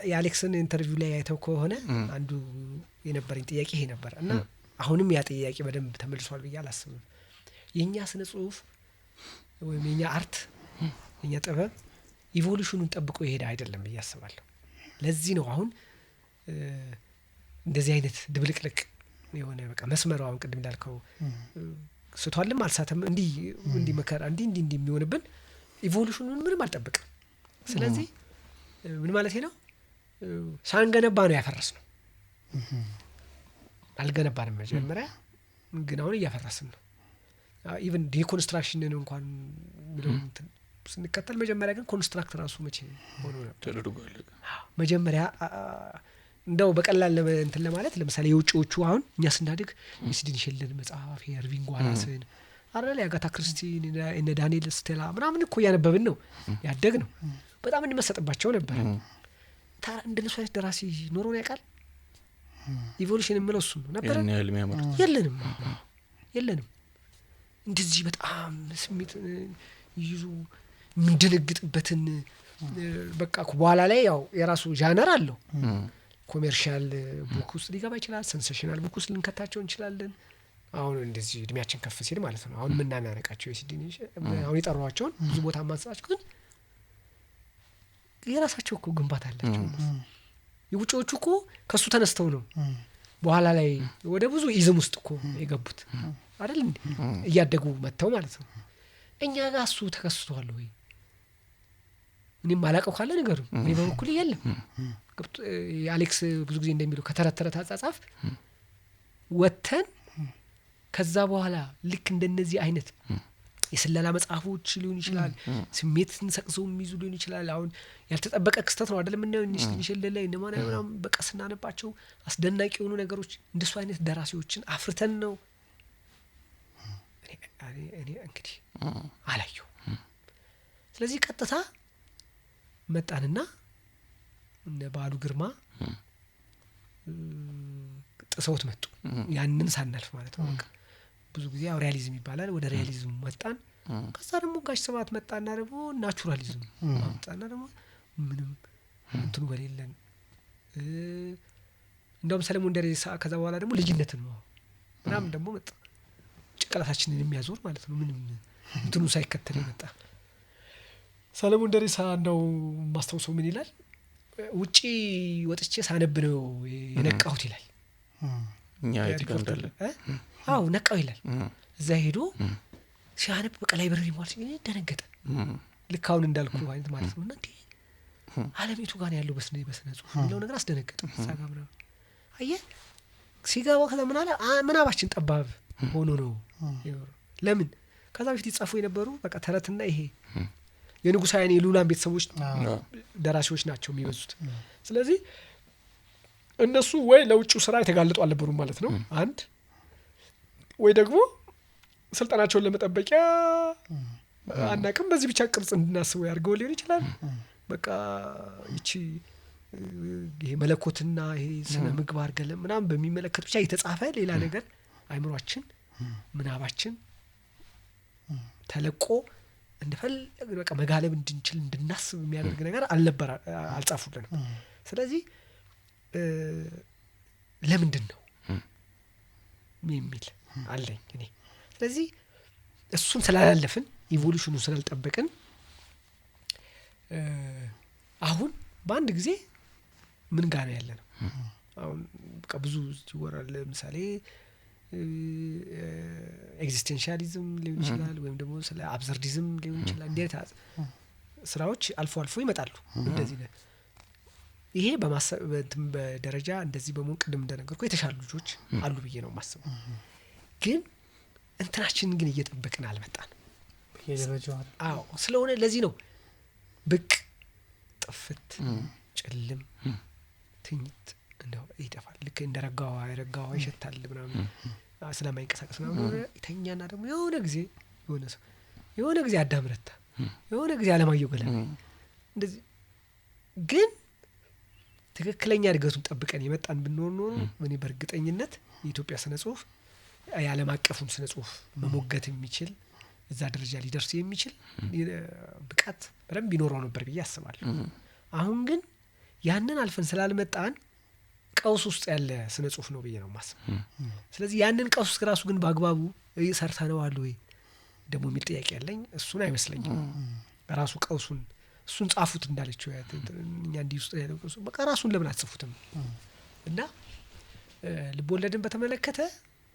የአሌክስን ኢንተርቪው ላይ አይተው ከሆነ አንዱ የነበረኝ ጥያቄ ይሄ ነበር እና አሁንም ያ ጥያቄ በደንብ ተመልሷል ብዬ አላስብም። የኛ ስነ ጽሁፍ ወይም የኛ አርት የኛ ጥበብ ኢቮሉሽኑን ጠብቆ ይሄድ አይደለም ብዬ አስባለሁ። ለዚህ ነው አሁን እንደዚህ አይነት ድብልቅልቅ የሆነ በቃ መስመሩ አሁን ቅድም እንዳልከው ስቷልም አልሳተም እንዲህ መከራ እንዲህ የሚሆንብን ኢቮሉሽኑን ምንም አልጠብቅም። ስለዚህ ምን ማለት ነው? ሳንገነባ ነው ያፈረስነው። አልገነባንም መጀመሪያ፣ ግን አሁን እያፈረስን ነው። ኢቭን ዲኮንስትራክሽንን እንኳን ምንም ስንከተል መጀመሪያ ግን ኮንስትራክት ራሱ መቼ ሆኖ ነበር? መጀመሪያ እንደው በቀላል እንትን ለማለት ለምሳሌ የውጭዎቹ አሁን እኛ ስናድግ የሲድኒ ሼልደን መጽሐፍ የኤርቪንግ ዋላስን አረለ ያጋታ ክርስቲን እነ ዳንኤል ስቴላ ምናምን እኮ ያነበብን ነው ያደግ ነው። በጣም እንመሰጥባቸው ነበር። እንደነሱ አይነት ደራሲ ኖሮ ነው ያውቃል? ኢቮሉሽን የምለው እሱ ነው ነበር። የለንም እንደዚህ በጣም ስሜት ይዙ ምንድንግጥበትን በቃ በኋላ ላይ ያው የራሱ ጃነር አለው። ኮሜርሻል ቡክ ውስጥ ሊገባ ይችላል፣ ሴንሴሽናል ቡክ ውስጥ ልንከታቸው እንችላለን። አሁን እንደዚህ እድሜያችን ከፍ ሲል ማለት ነው። አሁን የምናናነቃቸው የሲድኒ አሁን የጠሯቸውን ብዙ ቦታ ማንሳቸው ግን የራሳቸው እኮ ግንባታ አላቸው። የውጭዎቹ እኮ ከሱ ተነስተው ነው በኋላ ላይ ወደ ብዙ ኢዝም ውስጥ እኮ የገቡት አይደል እንዴ? እያደጉ መጥተው ማለት ነው። እኛ ጋር እሱ ተከስቷል ወይ? እኔም ማላቀው ካለ ነገሩ እኔ በበኩል የለም። የአሌክስ ብዙ ጊዜ እንደሚለው ከተረት ተረት አጻጻፍ ወተን ከዛ በኋላ ልክ እንደነዚህ አይነት የስለላ መጽሐፎች ሊሆን ይችላል፣ ስሜትን ሰቅዘው የሚይዙ ሊሆን ይችላል። አሁን ያልተጠበቀ ክስተት ነው አይደል? ምናምን ይሽልለ እንደማና ምናምን በቃ ስናነባቸው አስደናቂ የሆኑ ነገሮች እንደሱ አይነት ደራሲዎችን አፍርተን ነው እኔ እንግዲህ አላየው። ስለዚህ ቀጥታ መጣንና እነ ባሉ ግርማ ጥሰውት መጡ። ያንን ሳናልፍ ማለት ነው። በቃ ብዙ ጊዜ ያው ሪያሊዝም ይባላል። ወደ ሪያሊዝም መጣን። ከዛ ደግሞ ጋሽ ስብሐት መጣና ደግሞ ናቹራሊዝም መጣና ደግሞ ምንም እንትኑ በሌለን እንደውም ሰለሞን ደሬሳ ከዛ በኋላ ደግሞ ልጅነትን ነው ምናምን ደግሞ መጣ። ጭንቅላታችንን የሚያዞር ማለት ነው። ምንም እንትኑ ሳይከተል መጣ። ሰለሞን ደሬሳ እንደው ማስተውሰው ምን ይላል? ውጪ ወጥቼ ሳነብ ነው የነቃሁት ይላል። እኛ ይተካንዳለ አዎ ነቃው ይላል። እዛ ሄዶ ሲያነብ በቃ ላይብረሪ ማለት ነው ደነገጠ። ልክ አሁን እንዳልኩ አይነት ማለት ነው። እና እንዴ ዓለሚቱ ጋር ያለው በስነ ጽሁፍ የሚለው ነገር አስደነገጠ። ሳጋ ምናምን አየህ ሲገባ ከዛ ምን አለ ምናባችን ጠባብ ሆኖ ነው። ለምን ከዛ በፊት ይጻፉ የነበሩ በቃ ተረትና ይሄ የንጉሳውያን የሉላን ቤተሰቦች ደራሲዎች ናቸው የሚበዙት። ስለዚህ እነሱ ወይ ለውጭው ስራ የተጋለጡ አልነበሩም ማለት ነው አንድ፣ ወይ ደግሞ ስልጣናቸውን ለመጠበቂያ አናቅም በዚህ ብቻ ቅርጽ እንድናስበው ያድርገው ሊሆን ይችላል። በቃ ይቺ ይሄ መለኮትና ይሄ ስነ ምግባር ገለም ምናምን በሚመለከት ብቻ የተጻፈ ሌላ ነገር አይምሯችን ምናባችን ተለቆ እንደፈለገ በቃ መጋለብ እንድንችል እንድናስብ የሚያደርግ ነገር አልጻፉልንም። ስለዚህ ለምንድን ነው የሚል አለኝ እኔ። ስለዚህ እሱን ስላላለፍን ኢቮሉሽኑን ስላልጠበቅን አሁን በአንድ ጊዜ ምን ጋር ነው ያለነው? አሁን በቃ ብዙ ይወራል። ለምሳሌ ኤግዚስቴንሻሊዝም ሊሆን ይችላል ወይም ደግሞ ስለ አብሰርዲዝም ሊሆን ይችላል። እንዴት ስራዎች አልፎ አልፎ ይመጣሉ እንደዚህ ነው። ይሄ በማሰብ በደረጃ እንደዚህ በመሆን ቅድም እንደነገርኩ የተሻሉ ልጆች አሉ ብዬ ነው የማስበው። ግን እንትናችንን ግን እየጠበቅን አልመጣንም የደረጃው። አዎ ስለሆነ ለዚህ ነው ብቅ ጥፍት ጭልም ትኝት እንደው ይጠፋል። ልክ እንደረጋው ይሸታል ምናምን ስለማይንቀሳቀስ ምናምን ይተኛና ደግሞ የሆነ ጊዜ አዳም ረታ የሆነ ጊዜ አለማየሁ ገለመ እንደዚህ። ግን ትክክለኛ እድገቱን ጠብቀን የመጣን ብንኖር ኖሮ እኔ በእርግጠኝነት የኢትዮጵያ ስነ ጽሁፍ የዓለም አቀፉን ስነ ጽሁፍ መሞገት የሚችል እዛ ደረጃ ሊደርስ የሚችል ብቃት በደንብ ይኖረው ነበር ብዬ አስባለሁ። አሁን ግን ያንን አልፈን ስላልመጣን ቀውስ ውስጥ ያለ ስነ ጽሁፍ ነው ብዬ ነው የማስበው። ስለዚህ ያንን ቀውስ ውስጥ ራሱ ግን በአግባቡ ሰርተነዋል ወይ ደግሞ የሚል ጥያቄ ያለኝ እሱን አይመስለኝም። ራሱ ቀውሱን እሱን ጻፉት እንዳለችው እኛ እንዲህ ውስጥ ያለው ቀውስ በቃ ራሱን ለምን አትጽፉትም? እና ልቦለድን በተመለከተ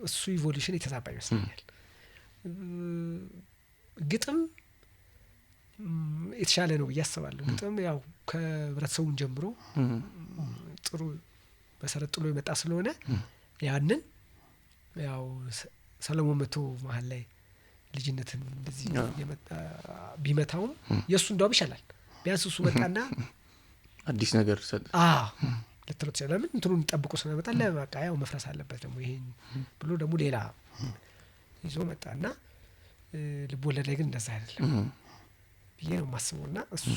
እሱ ኢቮሉሽን የተዛባ ይመስለኛል። ግጥም የተሻለ ነው ብዬ አስባለሁ። ግጥም ያው ከህብረተሰቡን ጀምሮ ጥሩ መሰረት ጥሎ የመጣ ስለሆነ ያንን ያው ሰለሞን መቶ መሀል ላይ ልጅነትን እንደዚህ የመጣ ቢመታውም የእሱ እንደውም ይሻላል። ቢያንስ እሱ መጣና አዲስ ነገር ሰጥ ለትሮት ለምን እንትኑን ጠብቆ ስለመጣ ለበቃ ያው መፍረስ አለበት ደግሞ ይሄን ብሎ ደግሞ ሌላ ይዞ መጣና ልቦለድ ላይ ግን እንደዛ አይደለም ብዬ ነው የማስበውና እሱ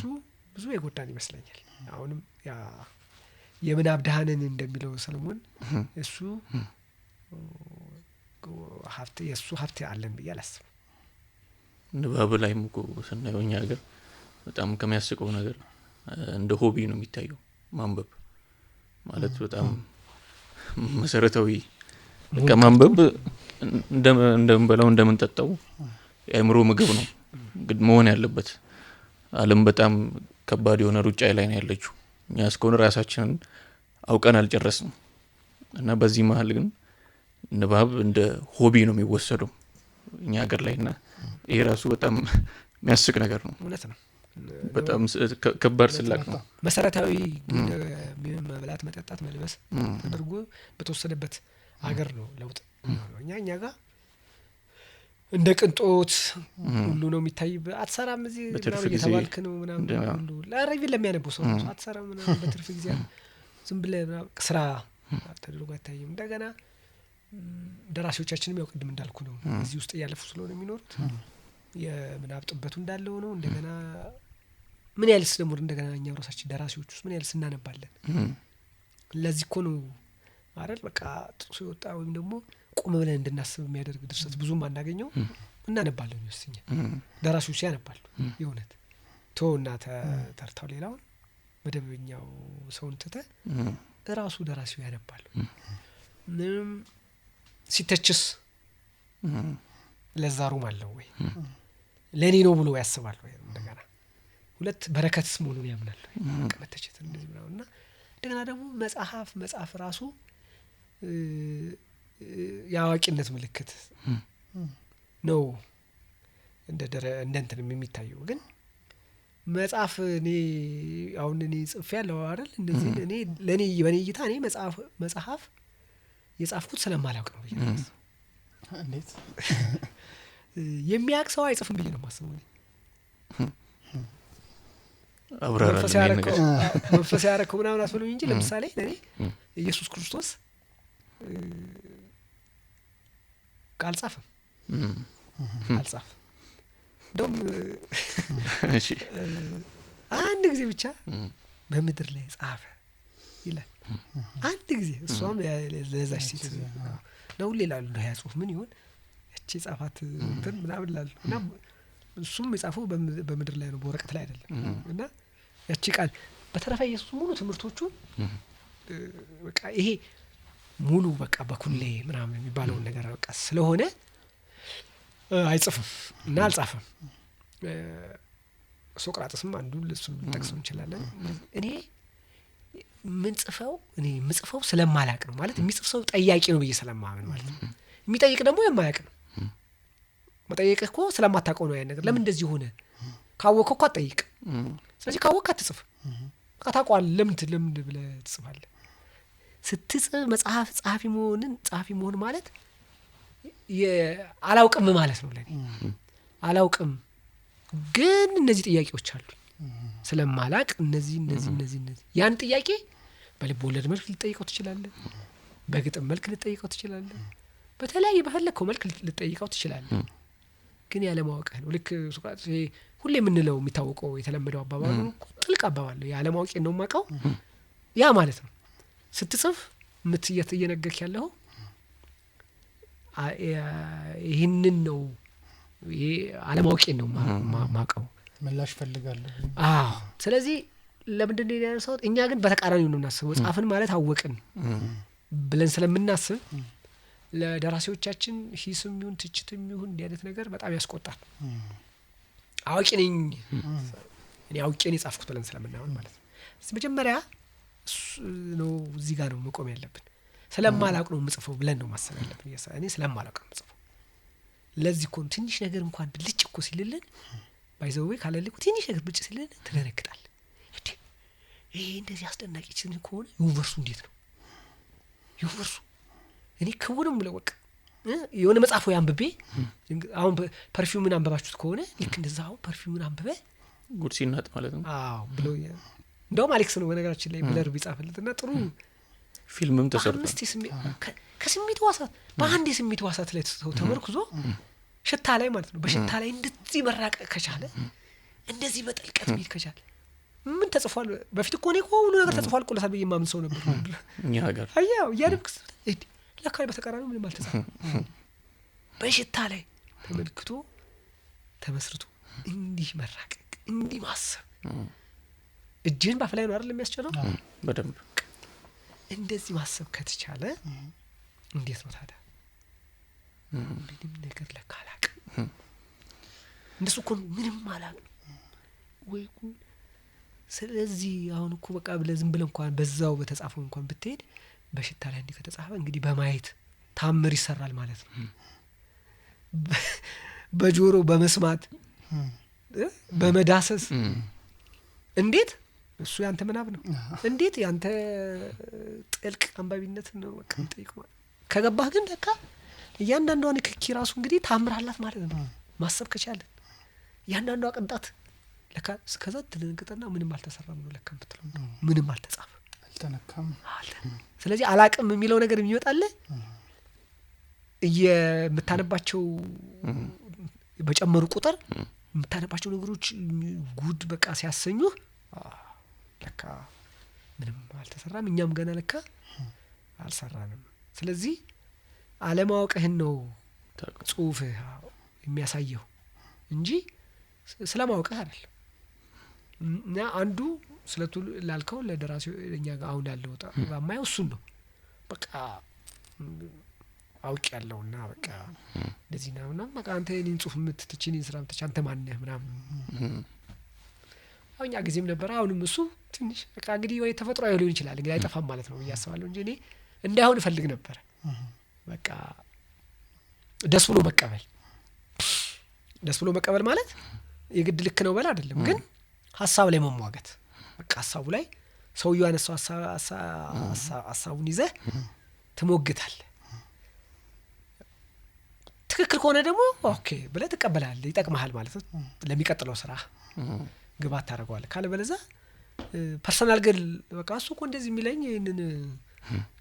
ብዙ የጎዳን ይመስለኛል። አሁንም ያ የምናብ ደሃንን እንደሚለው ሰለሞን እሱ ሀብት አለን ብዬ አላስብም። ንባብ ላይም እኮ ስናየው እኛ ሀገር በጣም ከሚያስቀው ነገር እንደ ሆቢ ነው የሚታየው ማንበብ ማለት በጣም መሰረታዊ ከማንበብ እንደምንበላው እንደምንጠጣው የአእምሮ ምግብ ነው ግን መሆን ያለበት። ዓለም በጣም ከባድ የሆነ ሩጫ ላይ ነው ያለችው። እኛ እስከሆነ ራሳችንን አውቀን አልጨረስንም እና በዚህ መሀል ግን ንባብ እንደ ሆቢ ነው የሚወሰደው እኛ ሀገር ላይና ይሄ ራሱ በጣም የሚያስቅ ነገር ነው። እውነት ነው። በጣም ከባድ ስላቅ ነው። መሰረታዊ መብላት፣ መጠጣት፣ መልበስ ተደርጎ በተወሰደበት ሀገር ነው ለውጥ ነው። እኛ ጋር እንደ ቅንጦት ሁሉ ነው የሚታይ። አትሰራም እዚህ ምናምን እየተባልክ ነው ምናምን ሁሉ ለሪቪል ለሚያነቡ ሰው አትሰራም ምናምን በትርፍ ጊዜ ዝም ብለህ ስራ ተደርጎ አይታይም። እንደገና ደራሲዎቻችንም ያው ቅድም እንዳልኩ ነው እዚህ ውስጥ እያለፉ ስለሆነ የሚኖሩት የምናብ ጥበቱ እንዳለው ነው። እንደገና ምን ያህልስ ደግሞ እንደገና እኛው ራሳችን ደራሲዎች ውስጥ ምን ያህልስ እናነባለን? ለዚህ እኮ ነው አይደል በቃ ጥሩ ይወጣ ወይም ደግሞ ቆም ብለን እንድናስብ የሚያደርግ ድርሰት ብዙም አናገኘው እናነባለን ይመስኛል። ደራሲዎች ያነባሉ የእውነት ተውና ተርታው ሌላውን መደበኛው ሰውን ትተህ ራሱ ደራሲው ያነባሉ። ሲተችስ ለዛ ሩም አለው ወይ ለኔ ነው ብሎ ያስባል ወይ? እንደገና ሁለት በረከትስ መሆኑን ያምናል ወይ? ከመተቸት እንደዚህ ብለውና እንደገና ደግሞ መጽሐፍ ራሱ የአዋቂነት ምልክት ነው እንደንተንም የሚታየው። ግን መጽሐፍ እኔ አሁን እኔ ጽፌያለሁ አይደል እንደዚህ እኔ ለኔ በኔ እይታ እኔ መጽሐፍ የጻፍኩት ስለማላውቅ ነው ብዬ ነው። እንዴት የሚያውቅ ሰው አይጽፍም ብዬ ነው የማስበው። አብራራ መንፈስ ያረከው ምናምን አስበሉኝ እንጂ ለምሳሌ ለኔ ኢየሱስ ክርስቶስ ቃል ጻፈ አልጻፍም። እንደውም እሺ አንድ ጊዜ ብቻ በምድር ላይ ጻፈ ይላል። አንድ ጊዜ እሷም ለዛች ሴት ነው ሌላሉ ነው ያ ጽሁፍ ምን ይሆን እቺ ጻፋት እንትን ምናምን ላሉ እና እሱም የጻፈው በምድር ላይ ነው በወረቀት ላይ አይደለም። እና ያቺ ቃል በተረፈ ኢየሱስ ሙሉ ትምህርቶቹ በቃ ይሄ ሙሉ በቃ በኩሌ ምናምን የሚባለውን ነገር በቃ ስለሆነ አይጽፍም እና አልጻፈም። ሶቅራጥስም አንዱ ለሱም ልንጠቅሰው እንችላለን። እኔ የምጽፈው ስለማላቅ ነው ማለት የሚጽፍ ሰው ጠያቂ ነው ብዬ ስለማመን ማለት ነው። የሚጠይቅ ደግሞ የማያውቅ ነው። መጠየቅህ እኮ ስለማታውቀው ነው ያን ነገር ለምን እንደዚህ ሆነ ካወቅህ እኮ አትጠይቅ። ስለዚህ ካወቅህ አትጽፍ። ካታውቀዋለህ ለምን ብለህ ትጽፋለህ? ስትጽፍ መጽሐፍ ጸሐፊ መሆን ማለት አላውቅም ማለት ነው ለኔ። አላውቅም ግን እነዚህ ጥያቄዎች አሉ ስለማላቅ እነዚህ ያን ጥያቄ በልብ ወለድ መልክ ልጠይቀው ትችላለህ፣ በግጥም መልክ ልጠይቀው ትችላለህ፣ በተለያየ በፈለከው መልክ ልጠይቀው ትችላለህ። ግን ያለ ማወቅህ ነው። ልክ ሶቅራጥስ ሁሌ የምንለው የሚታወቀው የተለመደው አባባል ነው፣ ጥልቅ አባባል ነው። ያለ ማወቄ ነው የማውቀው ያ ማለት ነው። ስትጽፍ እየነገርክ ያለው ይህንን ነው። ይሄ አለማወቄን ነው ማውቀው ምላሽ ፈልጋለሁ። ስለዚህ ለምንድን ነው ያነሳሁት? እኛ ግን በተቃራኒው ነው የምናስበው። ጻፍን ማለት አወቅን ብለን ስለምናስብ ለደራሲዎቻችን ሂስም ይሁን ትችትም ይሁን እንዲህ አይነት ነገር በጣም ያስቆጣል። አዋቂ ነኝ እኔ አውቄ ነው የጻፍኩት ብለን ስለምናምን ማለት ነው። መጀመሪያ ነው እዚህ ጋር ነው መቆም ያለብን። ስለማላውቅ ነው የምጽፈው ብለን ነው ማሰብ ያለብን። እኔ ስለማላውቅ ነው የምጽፈው። ለዚህ እኮ ትንሽ ነገር እንኳን ብልጭ እኮ ሲልልን ባይዘው ካለልኩ ትንሽ ነገር ብልጭ ሲልልን ትደነግጣለህ። ይሄ እንደዚህ አስደናቂ ችን ከሆነ ዩኒቨርሱ እንዴት ነው ዩኒቨርሱ? እኔ ከወንም ለወቅ የሆነ መጽሐፍ ወይ አንብቤ አሁን ፐርፊውምን አንብባችሁት ከሆነ ልክ እንደዛ አሁን ፐርፊውምን አንብበ ጉድ ሲናጥ ማለት ነው ብሎ እንደውም አሌክስ ነው በነገራችን ላይ ብለር ቢጻፈልትና ጥሩ ፊልምም ተሰርቷል። ከስሜት ዋሳት በአንድ የስሜት ዋሳት ላይ ተመርኩዞ ሽታ ላይ ማለት ነው በሽታ ላይ እንደዚህ መራቀቅ ከቻለ እንደዚህ በጥልቀት መሄድ ከቻለ ምን ተጽፏል? በፊት እኮ ነው ሁሉ ነገር ተጽፏል ቆለሳል ብዬ ማምን ሰው ነበር። እኛ ሀገር አያው ያርክስ ለካ በተቃራኒው ምንም አልተጻፈም። በሽታ ላይ ተመልክቶ ተመስርቶ እንዲህ መራቀቅ እንዲህ ማሰብ እጅን ባፍ ላይ ነው አይደል የሚያስጨነው? በደንብ እንደዚህ ማሰብ ከተቻለ እንዴት ነው ታዲያ? ምንም ነገር ለካ አላውቅም እንደሱ እኮ ምንም አላውቅም ወይ? ስለዚህ አሁን እኮ በቃ ብለህ ዝም ብለህ እንኳን በዛው በተጻፈው እንኳን ብትሄድ በሽታ ላይ እንዲህ ከተጻፈ እንግዲህ በማየት ታምር ይሰራል ማለት ነው። በጆሮ በመስማት በመዳሰስ እንዴት እሱ ያንተ ምናብ ነው እንዴት ያንተ ጥልቅ አንባቢነት ነው በቃ ጠይቀው ከገባህ ግን ለካ እያንዳንዷ ንክኪ ራሱ እንግዲህ ታምር አላት ማለት ነው። ማሰብ ከቻለን እያንዳንዷ ቅንጣት ለካ እስከዛ ትደነግጥና ምንም አልተሰራም ነው ለካ ብትለው ምንም አልተጻፈም አልተነካም አለ። ስለዚህ አላቅም የሚለው ነገር የሚወጣልህ የምታነባቸው በጨመሩ ቁጥር የምታነባቸው ነገሮች ጉድ በቃ ሲያሰኙህ ለካ ምንም አልተሰራም እኛም ገና ለካ አልሰራንም። ስለዚህ አለማወቅህን ነው ጽሁፍህ የሚያሳየው እንጂ ስለማወቅህ አይደለም። እና አንዱ ስለቱ ላልከው ለደራሲው እኛ ጋር አሁን ያለው ማየው እሱን ነው በቃ አውቅ ያለውና በቃ እንደዚህ ነው በቃ አንተ እኔን ጽሁፍ የምትትችኝ ስራ አንተ ማን ነህ ምናምን አሁን ያ ጊዜም ነበር። አሁንም እሱ ትንሽ በቃ እንግዲህ ወይ ተፈጥሯዊ ሊሆን ይችላል እንግዲህ አይጠፋም ማለት ነው እያስባለሁ እንጂ እኔ እንዳይሆን እፈልግ ነበር። በቃ ደስ ብሎ መቀበል ማለት የግድ ልክ ነው በል አይደለም፣ ግን ሀሳብ ላይ መሟገት በቃ ሀሳቡ ላይ ሰውየው ያነሳው ሀሳቡን ይዘህ ትሞግታለህ። ትክክል ከሆነ ደግሞ ኦኬ ብለህ ትቀበላለህ፣ ይጠቅምሃል ማለት ነው። ለሚቀጥለው ስራ ግባት ታደርገዋለህ። ካለበለዚያ ፐርሰናል ግን በቃ እሱ እኮ እንደዚህ የሚለኝ ይሄንን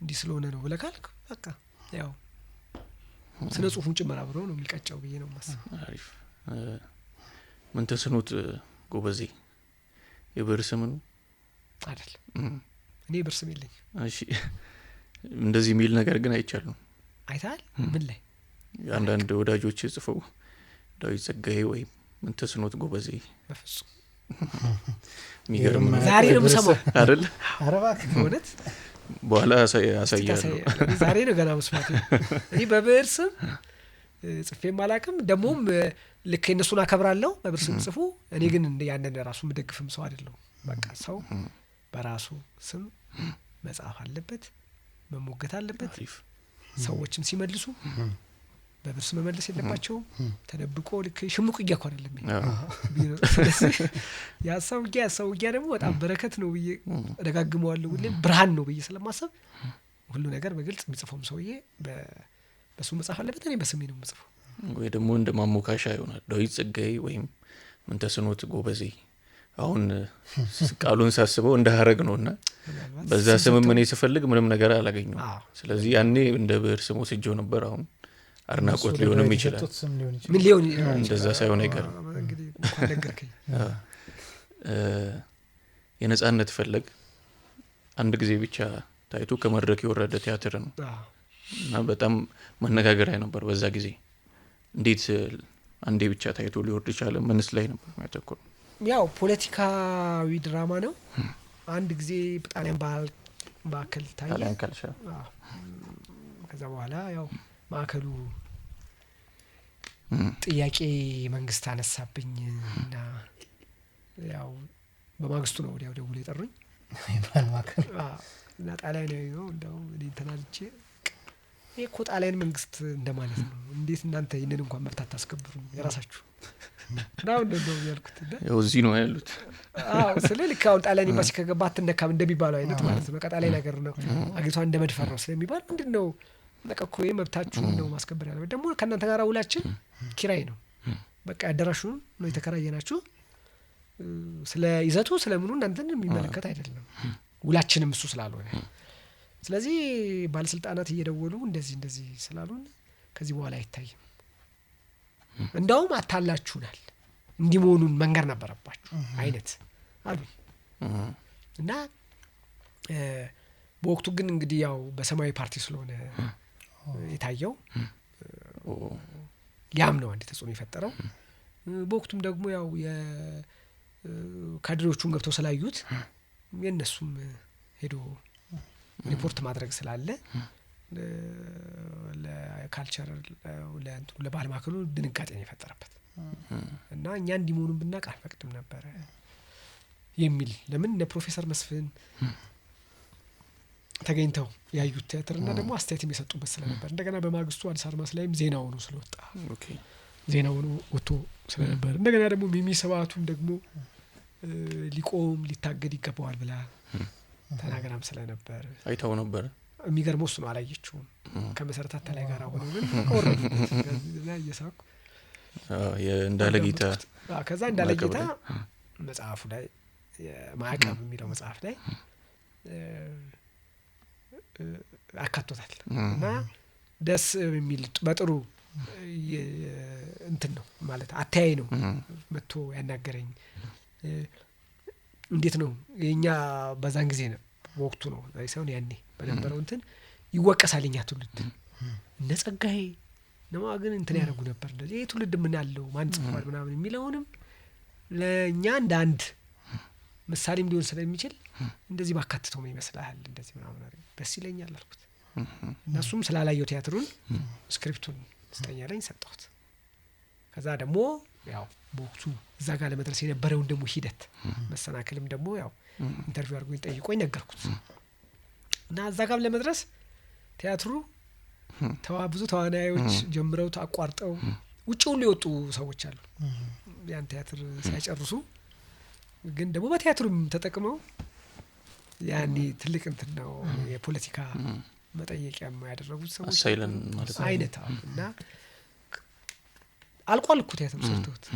እንዲህ ስለሆነ ነው ብለህ ካልክ በቃ ያው ስነ ጽሁፉን ጭምር አብሮ ነው የሚቀጨው ብዬ ነው የማስበው። አሪፍ ምን ተስኖት ጎበዜ የብር ስም ነው አይደል? እኔ ብር ስም የለኝም። እሺ እንደዚህ የሚል ነገር ግን አይቻልም። አይታል ምን ላይ አንዳንድ ወዳጆች ጽፈው ዳዊት ጸጋዬ ወይም ምን ተስኖት ጎበዜ በፍጹም የሚገርም ዛሬ ነው የምሰማው አይደል? አረባክ እውነት በኋላ ያሳያለሁ። ዛሬ ነው ገና መስማት። እኔ በብር ስም ጽፌም አላውቅም። ደግሞም ልክ እነሱን አከብራለሁ በብር ስም ጽፉ። እኔ ግን ያንን ራሱ የምደግፍም ሰው አይደለሁም። በቃ ሰው በራሱ ስም መጻፍ አለበት፣ መሞገት አለበት። ሰዎችም ሲመልሱ በብር ስም መመለስ የለባቸውም። ተደብቆ ልክ ሽምቁ እያኮ አይደለም። ያሰውጊያ ደግሞ በጣም በረከት ነው ብዬ እደጋግመዋለሁ። ሁሌም ብርሃን ነው ብዬ ስለማሰብ ሁሉ ነገር በግልጽ የሚጽፈውም ሰውዬ በሱ መጻፍ አለበት። እኔ በስሜ ነው የምጽፈው። ወይ ደግሞ እንደ ማሞካሻ ይሆናል ዳዊት ጸጋዬ ወይም ምን ተስኖት ጎበዜ። አሁን ቃሉን ሳስበው እንደ ሀረግ ነውና በዛ ስም እኔ ስፈልግ ምንም ነገር አላገኘው። ስለዚህ ያኔ እንደ ብር ስሙ ስጆ ነበር። አሁን አድናቆት ሊሆንም ይችላል። ምን ሊሆን እንደዛ ሳይሆን አይቀርም። እንግዲህ እንኳን ነገርከኝ። የነጻነት ፈለግ አንድ ጊዜ ብቻ ታይቶ ከመድረክ የወረደ ቲያትር ነው እና በጣም መነጋገሪያ ነበር በዛ ጊዜ። እንዴት አንዴ ብቻ ታይቶ ሊወርድ ይችላል? ምንስ ላይ ነበር የሚያተኩረው? ያው ፖለቲካዊ ድራማ ነው። አንድ ጊዜ ጣሊያን ማዕከል ታየ። ጣሊያን ካልሻ ከዛ በኋላ ያው ማዕከሉ ጥያቄ መንግስት አነሳብኝ እና ያው በማግስቱ ነው ወዲያው ደውሎ የጠሩኝ። እና ጣሊያን ነው እንደው እኔ ተናልቼ ይሄ እኮ ጣሊያን መንግስት እንደማለት ነው። እንዴት እናንተ ይሄንን እንኳን መብት አታስከብሩ የራሳችሁ ነው እንደው ያልኩት። ያው እዚህ ነው ያሉት። ስለልክ አሁን ጣሊያን ኤምባሲ ከገባ አትነካም እንደሚባለው አይነት ማለት ነው። በቃ ጣሊያን ነገር ነው አገሪቷ እንደመድፈር ነው ስለሚባል ምንድነው በቃ እኮ መብታችሁ ነው ማስከበር ያለው። ደግሞ ከእናንተ ጋር ውላችን ኪራይ ነው። በቃ አዳራሹን ነው የተከራየናችሁ። ስለ ይዘቱ ስለምኑ እናንተን የሚመለከት አይደለም። ውላችንም እሱ ስላልሆነ ስለዚህ ባለስልጣናት እየደወሉ እንደዚህ ስላሉን ከዚህ በኋላ አይታይም። እንደውም አታላችሁናል እንዲሞኑን መንገር ነበረባችሁ አይነት አሉ እና በወቅቱ ግን እንግዲህ ያው በሰማያዊ ፓርቲ ስለሆነ የታየው ያም ነው አንድ ተጽዕኖ የፈጠረው። በወቅቱም ደግሞ ያው የካድሬዎቹን ገብተው ስላዩት የነሱም ሄዶ ሪፖርት ማድረግ ስላለ ለካልቸር ለባህል ማዕከሉ ድንጋጤ ነው የፈጠረበት እና እኛ እንዲሞኑን ብናውቅ አንፈቅድም ነበር የሚል ለምን እነ ፕሮፌሰር መስፍን ተገኝተው ያዩት ቲያትርና ደግሞ አስተያየት የሚሰጡበት ስለነበር እንደገና በማግስቱ አዲስ አድማስ ላይም ዜናው ነው ስለወጣ ዜናው ነው ወጥቶ ስለነበር እንደገና ደግሞ ሚሚ ሰባቱም ደግሞ ሊቆም ሊታገድ ይገባዋል ብላ ተናገራም ስለነበር አይታው ነበር። የሚገርመው እሱ ነው አላየችውም። ከመሰረታት ላይ ጋር ሆኖ ግን ቆርጦ ያየሳኩ እንዳለጌታ ከዛ እንዳለጌታ መጽሐፉ ላይ ማዕቀብ የሚለው መጽሐፍ ላይ አካቶታል እና ደስ የሚል በጥሩ እንትን ነው ማለት አተያይ ነው መጥቶ ያናገረኝ። እንዴት ነው የኛ በዛን ጊዜ ነው ወቅቱ ነው ሳይሆን ያኔ በነበረው እንትን ይወቀሳልኛ ትውልድ እነ ጸጋዬ ነው ግን እንትን ያደርጉ ነበር እንደዚህ ይሄ ትውልድ ምን ያለው ማን ጽፏል ምናምን የሚለውንም ለኛ እንደ አንድ ምሳሌም ሊሆን ስለሚችል እንደዚህ ባካትተው ምን ይመስላል እንደዚህ ምናምን ደስ ይለኛል አልኩት። እነሱም ስላላየው ቲያትሩን ስክሪፕቱን ስጠኛለኝ ሰጠሁት። ከዛ ደግሞ ያው በወቅቱ እዛ ጋር ለመድረስ የነበረውን ደግሞ ሂደት መሰናክልም ደግሞ ያው ኢንተርቪው አድርጎኝ ጠይቆኝ ነገርኩት እና እዛ ጋር ለመድረስ ቲያትሩ ብዙ ተዋናዮች ጀምረው አቋርጠው ውጭ ሁሉ የወጡ ሰዎች አሉ ያን ቲያትር ሳይጨርሱ ግን ደግሞ በቲያትሩም ተጠቅመው ያኔ ትልቅ እንትን ነው የፖለቲካ መጠየቂያ ያደረጉት ሰዎች ሳይለን ማለት ነው አይነት እና አልቋል እኮ ቲያትሩ ሰርተውት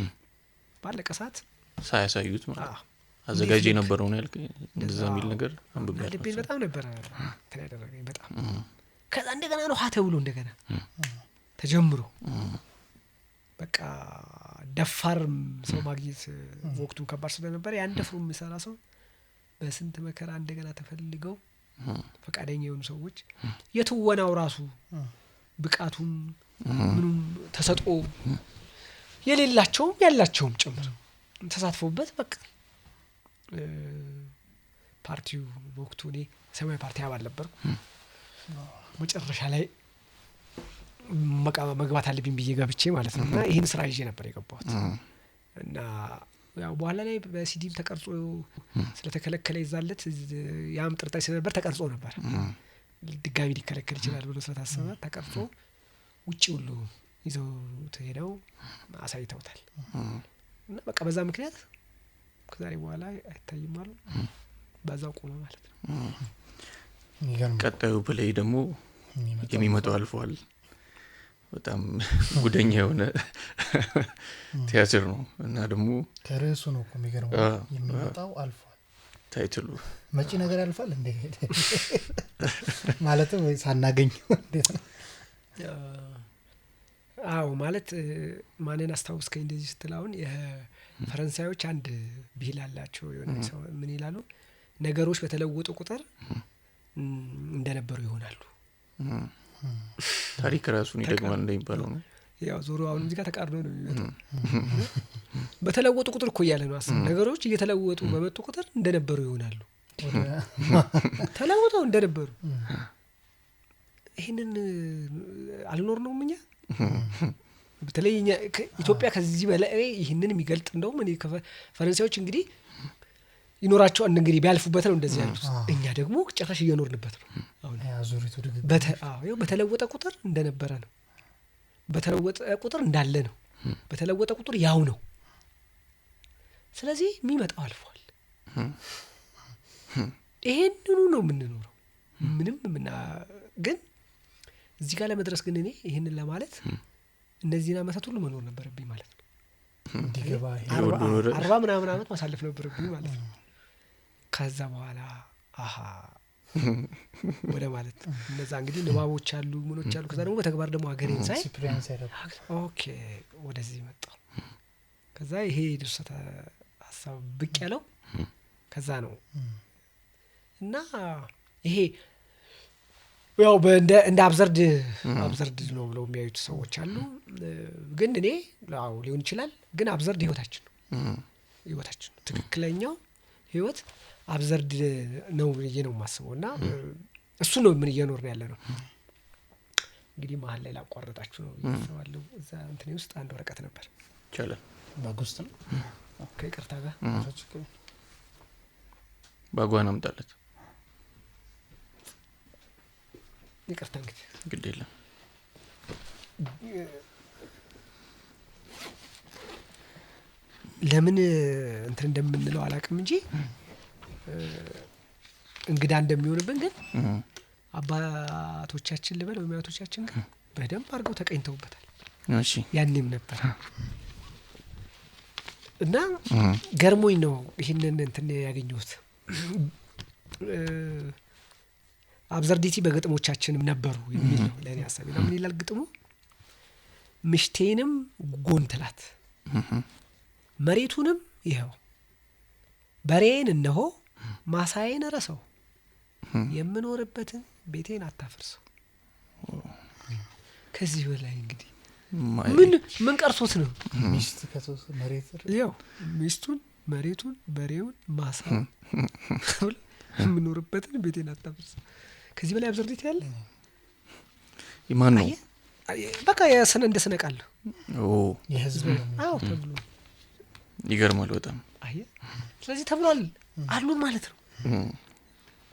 ባለቀ ሰዓት ሳያሳዩት ማለት አዘጋጅ የነበረው ነው ያልከኝ እንደዛ የሚል ነገር አንብቤያለሁ። ልቤን በጣም ነበር እንትን ያደረገኝ በጣም ከዛ እንደገና ነው ሀ ተብሎ እንደገና ተጀምሮ በቃ ደፋር ሰው ማግኘት ወቅቱ ከባድ ስለነበር ያን ደፍሮ የሚሰራ ሰው በስንት መከራ እንደገና ተፈልገው ፈቃደኛ የሆኑ ሰዎች የትወናው ራሱ ብቃቱም ምኑም ተሰጥኦ የሌላቸውም ያላቸውም ጭምር ተሳትፎበት በቃ ፓርቲው ወቅቱ እኔ ሰማያዊ ፓርቲ አባል ነበርኩ። መጨረሻ ላይ መግባት አለብኝ ብዬ ገብቼ ማለት ነው። እና ይሄን ስራ ይዤ ነበር የገባሁት እና ያው በኋላ ላይ በሲዲም ተቀርጾ ስለተከለከለ ይዛለት ያም ጥርጣሬ ስለነበር ተቀርጾ ነበር። ድጋሚ ሊከለከል ይችላል ብሎ ስለታሰበ ተቀርጾ ውጪ ሁሉ ይዘው ተሄደው አሳይተውታል። እና በቃ በዛ ምክንያት ከዛሬ በኋላ አይታይም አሉ። በዛው ቆመ ማለት ነው። ቀጣዩ በላይ ደግሞ የሚመጣው አልፏል። በጣም ጉደኛ የሆነ ቲያትር ነው እና ደግሞ ከርዕሱ ነው እኮ የሚገርመው የሚመጣው አልፏል። ታይትሉ መጪ ነገር ያልፋል እንዴ ማለትም ወይ ሳናገኝ እንዴ? አዎ ማለት ማንን አስታውስከኝ እንደዚህ ስትላውን የፈረንሳዮች አንድ ብሂል አላቸው። የሆነ ሰው ምን ይላሉ? ነገሮች በተለወጡ ቁጥር እንደነበሩ ይሆናሉ። ታሪክ ራሱን ይደግማል እንደሚባለው ነው። ያው ዞሮ አሁን እዚህ ጋር ተቃርኖ ነው የሚመጣው። በተለወጡ ቁጥር እኮ እያለ ነው አስብ። ነገሮች እየተለወጡ በመጡ ቁጥር እንደነበሩ ይሆናሉ። ተለውጠው እንደነበሩ ይሄንን አልኖር ነው እኛ በተለይ ኢትዮጵያ ከዚህ በላይ ይሄንን የሚገልጥ እንደውም እኔ ፈረንሳዮች እንግዲህ ይኖራቸው እንግዲህ ቢያልፉበት ነው እንደዚህ ያሉት። እኛ ደግሞ ጭራሽ እየኖርንበት ነው። አሁን ያዙሪቱ ድግግ በተለወጠ ቁጥር እንደነበረ ነው። በተለወጠ ቁጥር እንዳለ ነው። በተለወጠ ቁጥር ያው ነው። ስለዚህ የሚመጣው አልፏል። ይሄንኑ ነው የምንኖረው። ምንም ግን እዚህ ጋር ለመድረስ ግን እኔ ይሄንን ለማለት እነዚህን ዓመታት ሁሉ መኖር ነበረብኝ ማለት ነው። እንዲገባ 40 ምናምን ዓመት ማሳለፍ ነበረብኝ ማለት ነው። ከዛ በኋላ ወደ ማለት እነዛ እንግዲህ ንባቦች አሉ ምኖች አሉ። ከዛ ደግሞ በተግባር ደግሞ ሀገሬን ሳይ ኦኬ ወደዚህ መጣሁ። ከዛ ይሄ ድርሰት ሀሳብ ብቅ ያለው ከዛ ነው እና ይሄ ያው እንደ አብዘርድ ነው ብለው የሚያዩት ሰዎች አሉ። ግን እኔ ያው ሊሆን ይችላል። ግን አብዘርድ ህይወታችን ነው ትክክለኛው ህይወት አብዘርድ ነው ብዬ ነው የማስበው። እና እሱ ነው ምን እየኖርን ያለ ነው። እንግዲህ መሀል ላይ ላቋረጣችሁ ነው ይሰዋለሁ። እዛ እንትኔ ውስጥ አንድ ወረቀት ነበር ይቻላል ባጉስት ነው ከይቅርታ ጋር ባጓን አምጣለት። ይቅርታ እንግዲህ ግድ የለም ለምን እንትን እንደምንለው አላውቅም እንጂ እንግዳ እንደሚሆንብን ግን አባቶቻችን ልበል ወይም አያቶቻችን ግን በደንብ አድርገው ተቀኝተውበታል። እሺ ያኔም ነበር እና ገርሞኝ ነው ይሄንን እንትን ያገኘሁት። አብዘርዲቲ በግጥሞቻችንም ነበሩ የሚል ነው ለኔ ሐሳብ። ምን ይላል ግጥሙ? ምሽቴንም ጎንትላት መሬቱንም ይኸው በሬን እነሆ ማሳዬን ረሰው የምኖርበትን ቤቴን አታፍርሰው። ከዚህ በላይ እንግዲህ ምን ቀርሶት ነው? ሚስት ከተወሰ መሬት ያው ሚስቱን መሬቱን በሬውን ማሳውን የምኖርበትን ቤቴን አታፍርሰው። ከዚህ በላይ አብዘርዲቲ ያለ ይማን ነው? በቃ የሰነ እንደሰነ ቃል የህዝብ አዎ ተብሎ ይገርማል በጣም አየ። ስለዚህ ተብሏል አሉን ማለት ነው።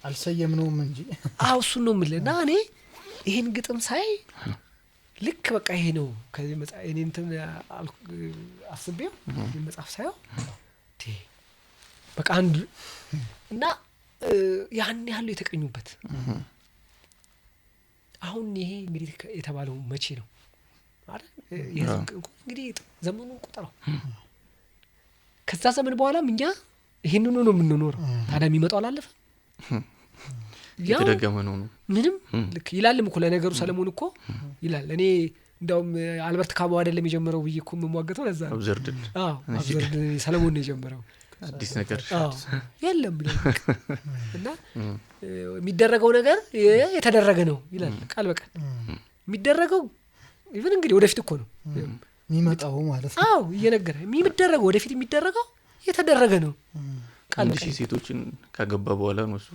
አልሰየምነውም እንጂ አዎ እሱን ነው የምልህ። እና እኔ ይሄን ግጥም ሳይ ልክ በቃ ይሄ ነው ከዚህ መጽሐፍ እኔ እንትን አስቤው መጽሐፍ ሳየው በቃ አንድ እና ያን ያህል የተቀኙበት። አሁን ይሄ እንግዲህ የተባለው መቼ ነው አይደል? እንግዲህ ዘመኑን ቁጠረው። ከዛ ዘመን በኋላም እኛ ይሄንኑ ነው የምንኖረው። ታዲያ የሚመጣው አላለፈ የተደገመ ነው። ምንም ልክ ይላልም እኮ ለነገሩ ሰለሞን እኮ ይላል እኔ እንደውም አልበርት ካሙ አይደለም የጀመረው ብዬ እኮ የምሟገተው ለዛ ነው። አብዘርድ አብዘርድ ሰለሞን ነው የጀመረው። አዲስ ነገር የለም ብለ እና የሚደረገው ነገር የተደረገ ነው ይላል ቃል በቃል። የሚደረገው ኢቭን እንግዲህ ወደፊት እኮ ነው የሚመጣው ማለት ነው። አዎ እየነገረ የሚደረገው ወደፊት የሚደረገው የተደረገ ነው ቃል በቃል። ሴቶችን ካገባ በኋላ ነው እሱ።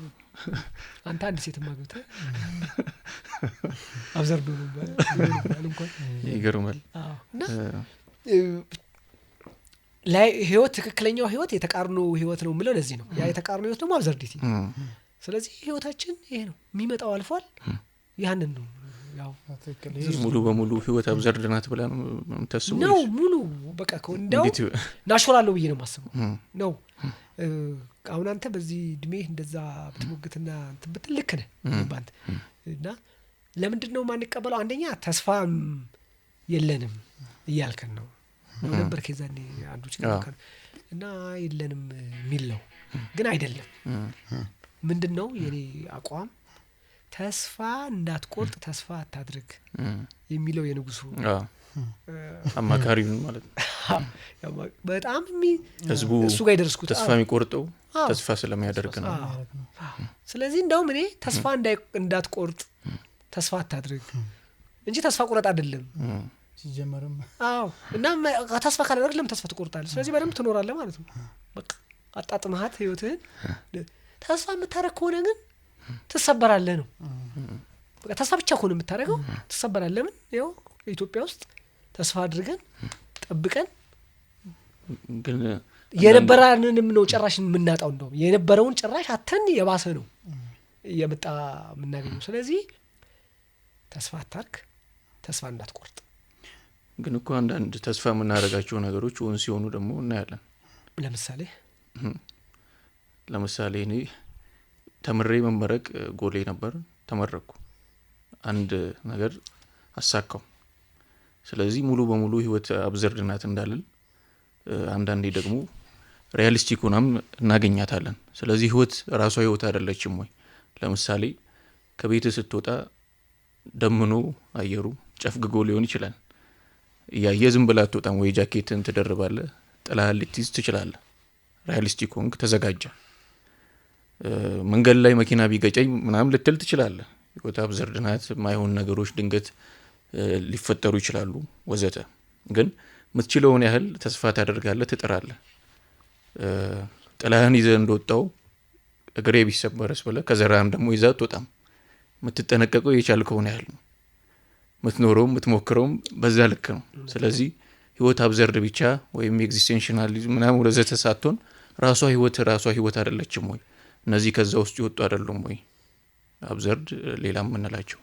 አንተ አንድ ሴት ማግብተ አብዘርዶ ነው ባል እንኳን ይገርማል። አዎ እና ላይ ህይወት ትክክለኛው ህይወት የተቃርኖ ህይወት ነው የምለው ለዚህ ነው። ያ የተቃርኖ ህይወት ደግሞ አብዘርዲቲ። ስለዚህ ህይወታችን ይሄ ነው የሚመጣው አልፏል። ያንን ነው ያው ሙሉ በሙሉ ህይወት አብዘርድ ናት ብላ ነው የምታስበው ነው ሙሉ በቃ እንደው ናቹራል ነው ብዬ ነው የማስበው ነው። አሁን አንተ በዚህ እድሜ እንደዛ ብትሞግትና እንትን ብትል ልክ ነህ ባንተ እና ለምንድን ነው ማንቀበለው? አንደኛ ተስፋም የለንም እያልከን ነው ነበር ከዛኔ አንዱ ሲነካል እና የለንም የሚል ነው ግን አይደለም። ምንድነው የኔ አቋም? ተስፋ እንዳትቆርጥ ተስፋ አታድርግ የሚለው የንጉሱ አማካሪ ማለት ነው። በጣም ህዝቡ እሱ ጋር ይደርስኩት ተስፋ የሚቆርጠው ተስፋ ስለሚያደርግ ነው። ስለዚህ እንደውም እኔ ተስፋ እንዳትቆርጥ ተስፋ አታድርግ እንጂ ተስፋ ቁረጥ አይደለም ሲጀመርም። አዎ እና ተስፋ ካላደረግ ለምን ተስፋ ትቆርጣለህ? ስለዚህ በደንብ ትኖራለህ ማለት ነው። በቃ አጣጥመሃት ህይወትህን። ተስፋ የምታደርግ ከሆነ ግን ትሰበራለህ ነው በቃ። ተስፋ ብቻ ከሆነ የምታደርገው ትሰበራለህ። ለምን ያው ኢትዮጵያ ውስጥ ተስፋ አድርገን ጠብቀን ግን የነበረንንም ነው ጭራሽ የምናጣው። እንደውም የነበረውን ጭራሽ አተን የባሰ ነው የመጣ የምናገኘው። ስለዚህ ተስፋ አታርግ፣ ተስፋ እንዳትቆርጥ። ግን እኮ አንዳንድ ተስፋ የምናደርጋቸው ነገሮች እውን ሲሆኑ ደግሞ እናያለን። ለምሳሌ እኔ ተምሬ መመረቅ ጎሌ ነበር። ተመረቅኩ፣ አንድ ነገር አሳካው። ስለዚህ ሙሉ በሙሉ ህይወት አብዘርድ ናት እንዳልል አንዳንዴ ደግሞ ሪያሊስቲክ ሆናም እናገኛታለን። ስለዚህ ህይወት ራሷ ህይወት አይደለችም ወይ? ለምሳሌ ከቤት ስትወጣ ደምኖ አየሩ ጨፍግጎ ሊሆን ይችላል። ዝም ብላ አትወጣም ወይ? ጃኬትን ትደርባለህ፣ ጥላ ልትይዝ ትችላለህ። ሪያሊስቲክ ሆንክ፣ ተዘጋጀ። መንገድ ላይ መኪና ቢገጨኝ ምናምን ልትል ትችላለህ። ህይወት አብዘርድ ናት። ማይሆን ነገሮች ድንገት ሊፈጠሩ ይችላሉ ወዘተ። ግን የምትችለውን ያህል ተስፋ ታደርጋለህ፣ ትጥራለህ። ጥላህን ይዘህ እንደወጣው እግሬ ቢሰበረስ ብለህ ከዘራህም ደግሞ ይዘህ አትወጣም። የምትጠነቀቀው የቻልከውን ያህል ነው። የምትኖረውም የምትሞክረውም በዛ ልክ ነው። ስለዚህ ህይወት አብዘርድ ብቻ ወይም ኤግዚስቴንሽናሊዝም ምናምን ወዘተ ሳትሆን ራሷ ህይወት አይደለችም ወይ? እነዚህ ከዛ ውስጥ ይወጡ አይደሉም ወይ? አብዘርድ ሌላም የምንላቸው።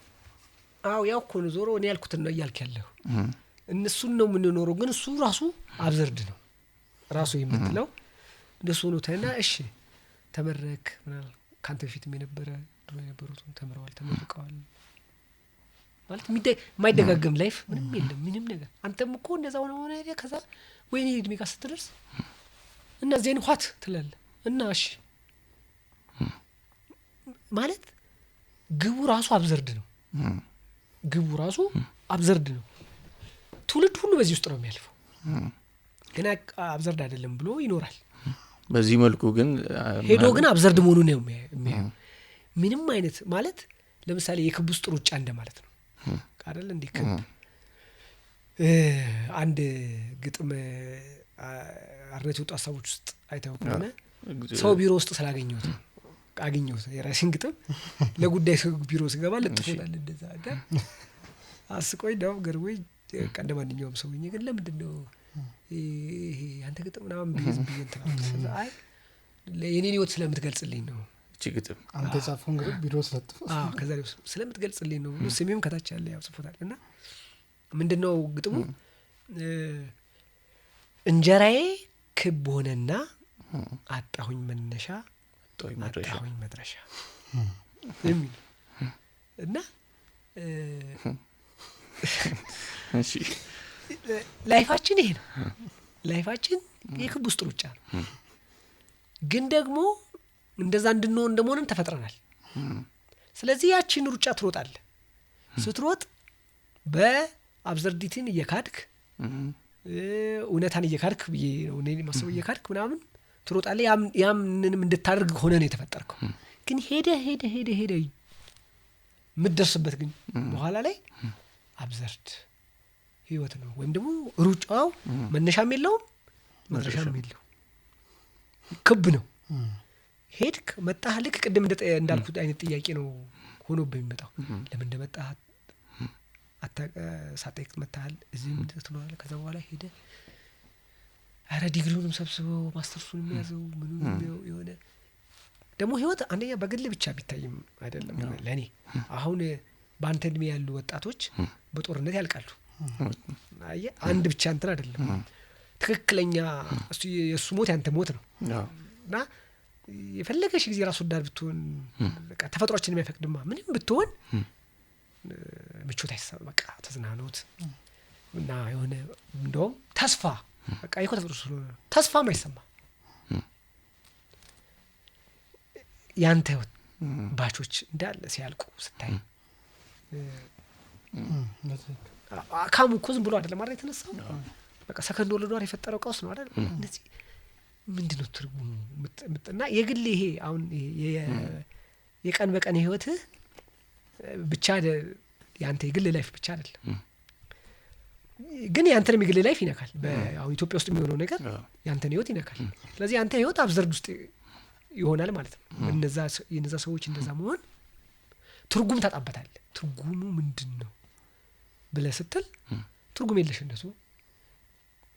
አዎ ያው እኮ ነው ዞሮ እኔ ያልኩትን ነው እያልክ ያለሁ። እነሱን ነው የምንኖረው፣ ግን እሱ ራሱ አብዘርድ ነው ራሱ የምትለው እንደሱ ነው። ታይና እሺ ተመረክ ምናምን ካንተ በፊትም የነበረ ድሮ የነበሩትም ተምረዋል፣ ተመርቀዋል ማለት የማይደጋገም ላይፍ ምንም የለም ምንም ነገር። አንተም እኮ እንደዛው ነው ሆነ ከዛ ወይኔ እድሜ ጋር ስትደርስ እና ዜን ኋት ትላለህ እና እሺ ማለት ግቡ ራሱ አብዘርድ ነው። ግቡ ራሱ አብዘርድ ነው። ትውልድ ሁሉ በዚህ ውስጥ ነው የሚያልፈው፣ ግን አብዘርድ አይደለም ብሎ ይኖራል። በዚህ መልኩ ግን ሄዶ ግን አብዘርድ መሆኑን ነው የሚያየው። ምንም አይነት ማለት ለምሳሌ የክብ ውስጥ ሩጫ እንደማለት ነው አይደል? እንዴ ክብ አንድ ግጥም አርነት የወጡ ሀሳቦች ውስጥ አይተው ከሆነ ሰው ቢሮ ውስጥ ስላገኘሁት አገኘሁት የራሴን ግጥም ለጉዳይ ሰው ቢሮ ስገባ ለጥፎላል እንደዛ አይደል? አስቆይ ነው ገርወይ ቀንደ ማንኛውም ሰው ግን ለምንድነው ይሄ አንተ ግጥም ምናምን ቢዝ እንትን አይ የኔን ህይወት ስለምትገልጽልኝ ነው እቺ ግጥም አንተ ጻፈው እንግዲህ ቢሮ ስለጥፎ ከዛ ስለምትገልጽልኝ ነው ስሜም ከታች ያለ ያው ጽፎታል። እና ምንድነው ግጥሙ? እንጀራዬ ክብ ሆነና አጣሁኝ መነሻ አጣሁኝ መድረሻ የሚል እና እሺ ላይፋችን ይሄ ነው። ላይፋችን የክብ ውስጥ ሩጫ ነው። ግን ደግሞ እንደዛ እንድንሆን እንደሆነን ተፈጥረናል። ስለዚህ ያቺን ሩጫ ትሮጣለህ። ስትሮጥ አብዘርዲቲን እየካድክ እውነታን እየካድክ ብዬ ነው እኔ ማሰብ እየካድክ ምናምን ትሮጣለህ። ያምንንም እንድታደርግ ሆነ ነው የተፈጠርከው። ግን ሄደ የምትደርስበት ግን በኋላ ላይ አብዘርድ ህይወት ነው። ወይም ደግሞ ሩጫው መነሻም የለውም መድረሻም የለውም፣ ክብ ነው። ሄድክ መጣህ፣ ልክ ቅድም እንዳልኩት አይነት ጥያቄ ነው ሆኖብህ የሚመጣው። ለምን እንደመጣህ ሳጠይቅ መጣሃል፣ እዚህ ምንድን ትኖራለህ። ከዛ በኋላ ሄደ አረ ዲግሪውንም ሰብስበው ማስተርሱን የሚያዘው ምንም የሆነ ደግሞ ህይወት አንደኛ በግል ብቻ ቢታይም አይደለም ለኔ። አሁን በአንተ እድሜ ያሉ ወጣቶች በጦርነት ያልቃሉ። አየህ አንድ ብቻ እንትን አይደለም ትክክለኛ እሱ የሱ ሞት ያንተ ሞት ነው። እና የፈለገሽ ጊዜ ራስ ወዳድ ብትሆን በቃ ተፈጥሯችን የሚያፈቅድማ ምንም ብትሆን ምቾት አይሰማ በቃ ተዝናኖት እና የሆነ እንደውም ተስፋ በቃ ይኮ ተፈጥሮ ስለሆነ ተስፋም አይሰማ። ያንተ ባቾች እንዳለ ሲያልቁ ስታይ አካሙ እኮ ዝም ብሎ አይደለም ማለት የተነሳው በቃ ሰከንድ ወልዷል የፈጠረው ቀውስ ነው አይደል? እነዚህ ምንድነው ትርጉሙ? እና የግል ይሄ አሁን የቀን በቀን ህይወትህ ብቻ ያንተ የግል ላይፍ ብቻ አይደለም፣ ግን ያንተንም የግል ላይፍ ይነካል። በአሁን ኢትዮጵያ ውስጥ የሚሆነው ነገር ያንተን ህይወት ይነካል። ስለዚህ ያንተ ህይወት አብዘርድ ውስጥ ይሆናል ማለት ነው። የነዛ ሰዎች እንደዛ መሆን ትርጉም ታጣበታል። ትርጉሙ ምንድነው ብለህ ስትል ትርጉም የለሽ እንደሱ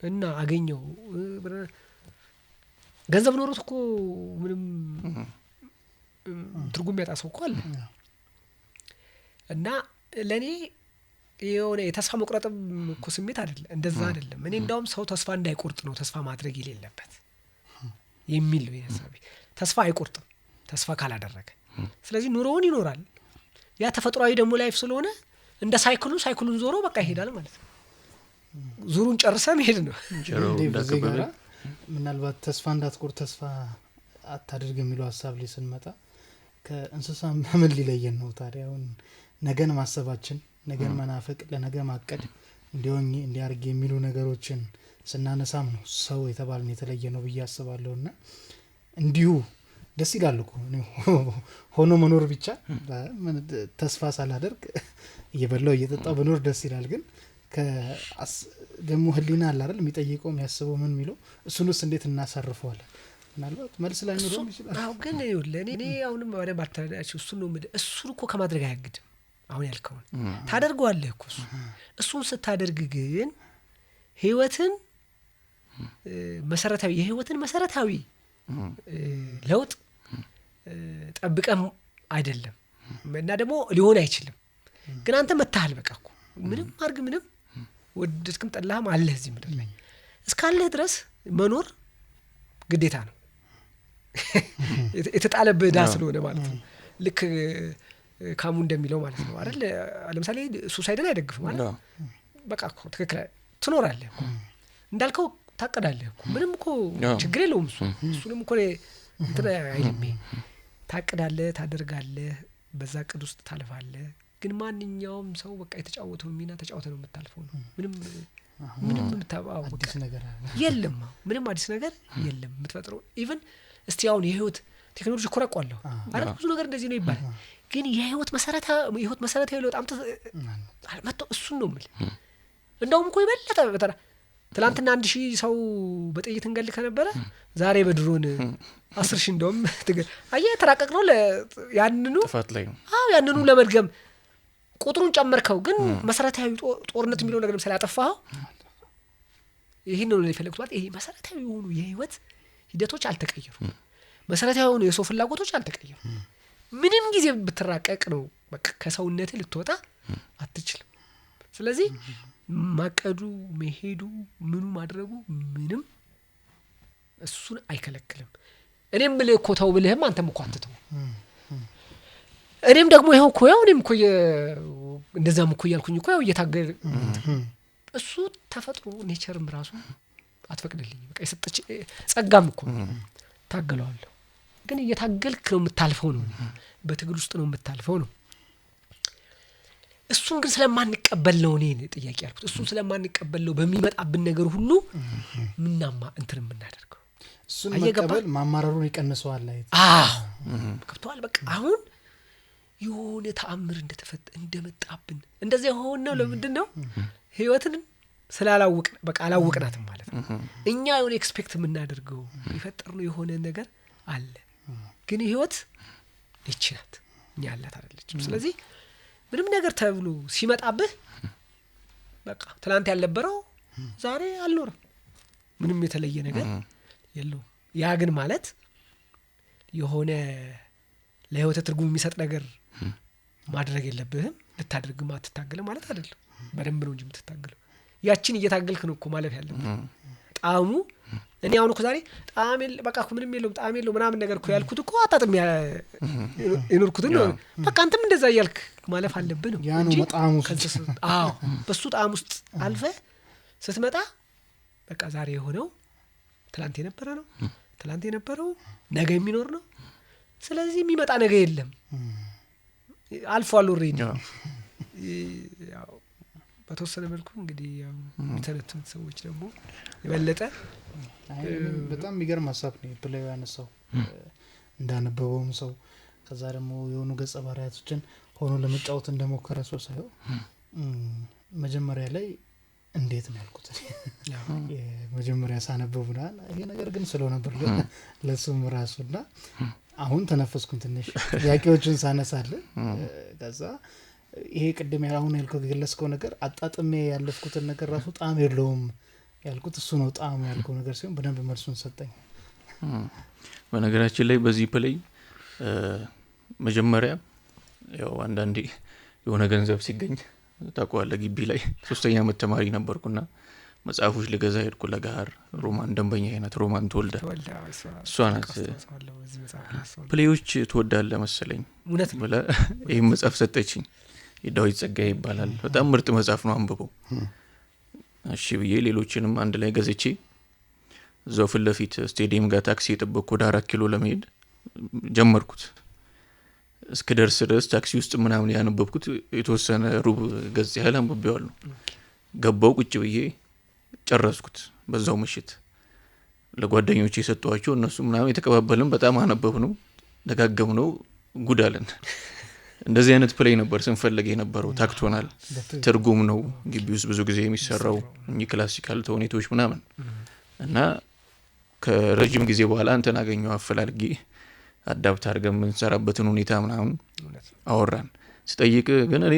እና አገኘው ገንዘብ ኖሮት እኮ ምንም ትርጉም ያጣ ሰው እኮ አለ። እና ለኔ የሆነ የተስፋ መቁረጥም እኮ ስሜት አይደለም፣ እንደዛ አይደለም። እኔ እንዳውም ሰው ተስፋ እንዳይቆርጥ ነው ተስፋ ማድረግ የሌለበት የሚል ነው የሐሳቤ። ተስፋ አይቆርጥም ተስፋ ካላደረገ። ስለዚህ ኑሮውን ይኖራል። ያ ተፈጥሯዊ ደግሞ ላይፍ ስለሆነ እንደ ሳይክሉን ዞሮ በቃ ይሄዳል ማለት ነው። ዙሩን ጨርሰ መሄድ ነው። ምናልባት ተስፋ እንዳትቆርጥ ተስፋ አታድርግ የሚለው ሐሳብ ላይ ስንመጣ ከእንስሳ ምን ሊለየን ነው ታዲያ? አሁን ነገን ማሰባችን፣ ነገን መናፈቅ፣ ለነገ ማቀድ እንዲያርግ የሚሉ ነገሮችን ስናነሳም ነው ሰው የተባልን የተለየ ነው ብዬ አስባለሁና እንዲሁ ደስ ይላል እኮ ሆኖ መኖር ብቻ ተስፋ ሳላደርግ እየበላው እየጠጣው በኖር ደስ ይላል። ግን ደግሞ ህሊና አለ አይደል የሚጠይቀው የሚያስበው ምን የሚለው እሱንስ እንዴት እናሳርፈዋለን? ምናልባት መልስ ላይ ነው ይችላል። አዎ ግን እኔ አሁንም ወደ ባታዳችሁ እሱን ነው እሱን እኮ ከማድረግ አያግድም። አሁን ያልከውን ታደርገዋለህ እኮ እሱን ስታደርግ ግን ህይወትን መሰረታዊ ለውጥ ጠብቀም አይደለም እና ደግሞ ሊሆን አይችልም። ግን አንተ መታሃል በቃ እኮ ምንም አርግ ምንም ወደድክም ጠላህም አለህ እዚህ ምድር ላይ እስካለህ ድረስ መኖር ግዴታ ነው። የተጣለብህ ዕዳ ስለሆነ ማለት ነው። ልክ ካሙ እንደሚለው ማለት ነው አይደል? ለምሳሌ ሱሳይድን አይደግፍም ማለት በቃ እኮ ትክክል ትኖራለህ እኮ እንዳልከው ታቀዳለህ እኮ ምንም እኮ ችግር የለውም። እሱንም እኮ እንትን አይልም። ታቀዳለህ፣ ታደርጋለህ፣ በዛ ቅድ ውስጥ ታልፋለህ። ግን ማንኛውም ሰው በቃ የተጫወተው ሚና ተጫውተህ ነው የምታልፈው ነው። ምንም አዲስ ነገር የለም። ምንም አዲስ ነገር የለም የምትፈጥረው። ኢቭን እስቲ አሁን የህይወት ቴክኖሎጂ ኮረቋለሁ አይደል? ብዙ ነገር እንደዚህ ነው ይባላል። ግን የህይወት መሰረታዊ ለውጥ አልመጣው። እሱን ነው የምልህ። እንደውም እኮ ይበለጠ በተራ ትላንትና 1000 ሰው በጥይት እንገልክ ነበረ ዛሬ በድሮን 10,000 እንደውም አየህ ተራቀቅ ነው ያንኑ ጥፋት ላይ ነው። አዎ ያንኑ ለመድገም ቁጥሩን ጨመርከው። ግን መሰረታዊ ጦርነት የሚለው ነገር ለምሳሌ አጠፋኸው። ይሄን ነው የፈለኩት ማለት ይሄ መሰረታዊ የሆኑ የህይወት ሂደቶች አልተቀየሩም። መሰረታዊ የሆኑ የሰው ፍላጎቶች አልተቀየሩም። ምንም ጊዜ ብትራቀቅ ነው በቃ ከሰውነት ልትወጣ አትችልም። ስለዚህ ማቀዱ መሄዱ ምኑ ማድረጉ ምንም እሱን አይከለክልም። እኔም ብለህ እኮ ተው ብለህም አንተም እኮ አትተው። እኔም ደግሞ ይሄው እኮ ያው እኔም እኮ እንደዛም እኮ እያልኩኝ እኮ ያው እየታገል እሱ ተፈጥሮ ኔቸርም ራሱ አትፈቅድልኝ በቃ የሰጠች ጸጋም እኮ ታገለዋለሁ። ግን እየታገልክ ነው የምታልፈው ነው። በትግል ውስጥ ነው የምታልፈው ነው። እሱን ግን ስለማንቀበል ነው እኔ ጥያቄ ያልኩት። እሱን ስለማንቀበል ነው በሚመጣብን ነገር ሁሉ ምናማ እንትን የምናደርገው። እሱን መቀበል ማማረሩን ይቀንሰዋል ላይ ገብቶሃል። በቃ አሁን የሆነ ተአምር እንደመጣብን እንደዚህ ሆነው ለምንድን ነው ህይወትን ስላላወቅን በቃ አላወቅናትም ማለት ነው። እኛ የሆነ ኤክስፔክት የምናደርገው የፈጠርነው የሆነ ነገር አለ፣ ግን ህይወት ይችላል እኛ ያላት አይደለችም። ስለዚህ ምንም ነገር ተብሎ ሲመጣብህ በቃ ትናንት ያልነበረው ዛሬ አልኖርም፣ ምንም የተለየ ነገር የለውም። ያ ግን ማለት የሆነ ለህይወት ትርጉም የሚሰጥ ነገር ማድረግ የለብህም፣ ልታደርግም አትታገለ ማለት አይደለም። በደንብ ነው እንጂ የምትታገለው። ያችን እየታገልክ ነው እኮ ማለፍ ያለብህ። ጣዕሙ እኔ አሁን እኮ ዛሬ ጣዕም በቃ እኮ ምንም የለውም ጣዕም የለውም ምናምን ነገር እኮ ያልኩት እኮ አጣጥም የኖርኩትን ነው። በቃ አንተም እንደዛ እያልክ ማለፍ አለብህ ነው እንጂ በሱ ጣዕም ውስጥ አልፈህ ስትመጣ በቃ ዛሬ የሆነው ትላንት የነበረ ነው፣ ትላንት የነበረው ነገ የሚኖር ነው። ስለዚህ የሚመጣ ነገ የለም፣ አልፏል ኦልሬዲ። ያው በተወሰነ መልኩ እንግዲህ ያው የሚተነትኑት ሰዎች ደግሞ የበለጠ በጣም የሚገርም ሀሳብ ነው ብለው ያነሳው እንዳነበበውም ሰው። ከዛ ደግሞ የሆኑ ገጸ ባህሪያቶችን ሆኖ ለመጫወት እንደሞከረ ሰው ሳይሆን መጀመሪያ ላይ እንዴት ነው ያልኩት መጀመሪያ ሳነበቡና ይሄ ነገር ግን ስለው ነበር ለሱም ራሱና አሁን ተነፈስኩኝ ትንሽ ጥያቄዎችን ሳነሳለን። ከዛ ይሄ ቅድም አሁን ያልከው ገለጽከው ነገር አጣጥሜ ያለፍኩትን ነገር ራሱ ጣዕም የለውም ያልኩት እሱ ነው ጣዕም ያልከው ነገር ሲሆን በደንብ መልሱን ሰጠኝ። በነገራችን ላይ በዚህ ፕሌይ መጀመሪያ ያው አንዳንዴ የሆነ ገንዘብ ሲገኝ ታውቀዋለህ፣ ግቢ ላይ 3ኛ ዓመት ተማሪ ነበርኩና መጽሐፎች ልገዛ ሄድኩ ለጋር ሮማን ደንበኛ አይነት ሮማን ተወልደ እሷ ናት ፕሌዮች ትወዳለህ መሰለኝ ብለህ ይህም መጽሐፍ ሰጠችኝ። የዳዊት ጸጋዬ ይባላል። በጣም ምርጥ መጽሐፍ ነው፣ አንብበው። እሺ ብዬ ሌሎችንም አንድ ላይ ገዝቼ እዛው ፊት ለፊት ስቴዲየም ጋር ታክሲ የጠበቅኩ ወደ 4 ኪሎ ለመሄድ ጀመርኩት። እስክደርስ ድረስ ታክሲ ውስጥ ምናምን ያነበብኩት የተወሰነ ሩብ ገጽ ያህል አንብቤዋለሁ። ገባው ቁጭ ብዬ ጨረስኩት በዛው ምሽት። ለጓደኞቼ የሰጠኋቸው እነሱ ምናምን የተቀባበልን በጣም አነበብ ነው፣ ደጋገም ነው፣ ጉድ አለን። እንደዚህ አይነት ፕሌይ ነበር ስንፈልግ የነበረው። ታክቶናል፣ ትርጉም ነው ግቢ ውስጥ ብዙ ጊዜ የሚሰራው እኚህ ክላሲካል ተውኔቶች ምናምን እና ከረጅም ጊዜ በኋላ እንትን አገኘው አፈላልጌ አዳፕት አድርገን የምንሰራበትን ሁኔታ ምናምን አወራን። ስጠይቅ ግን እኔ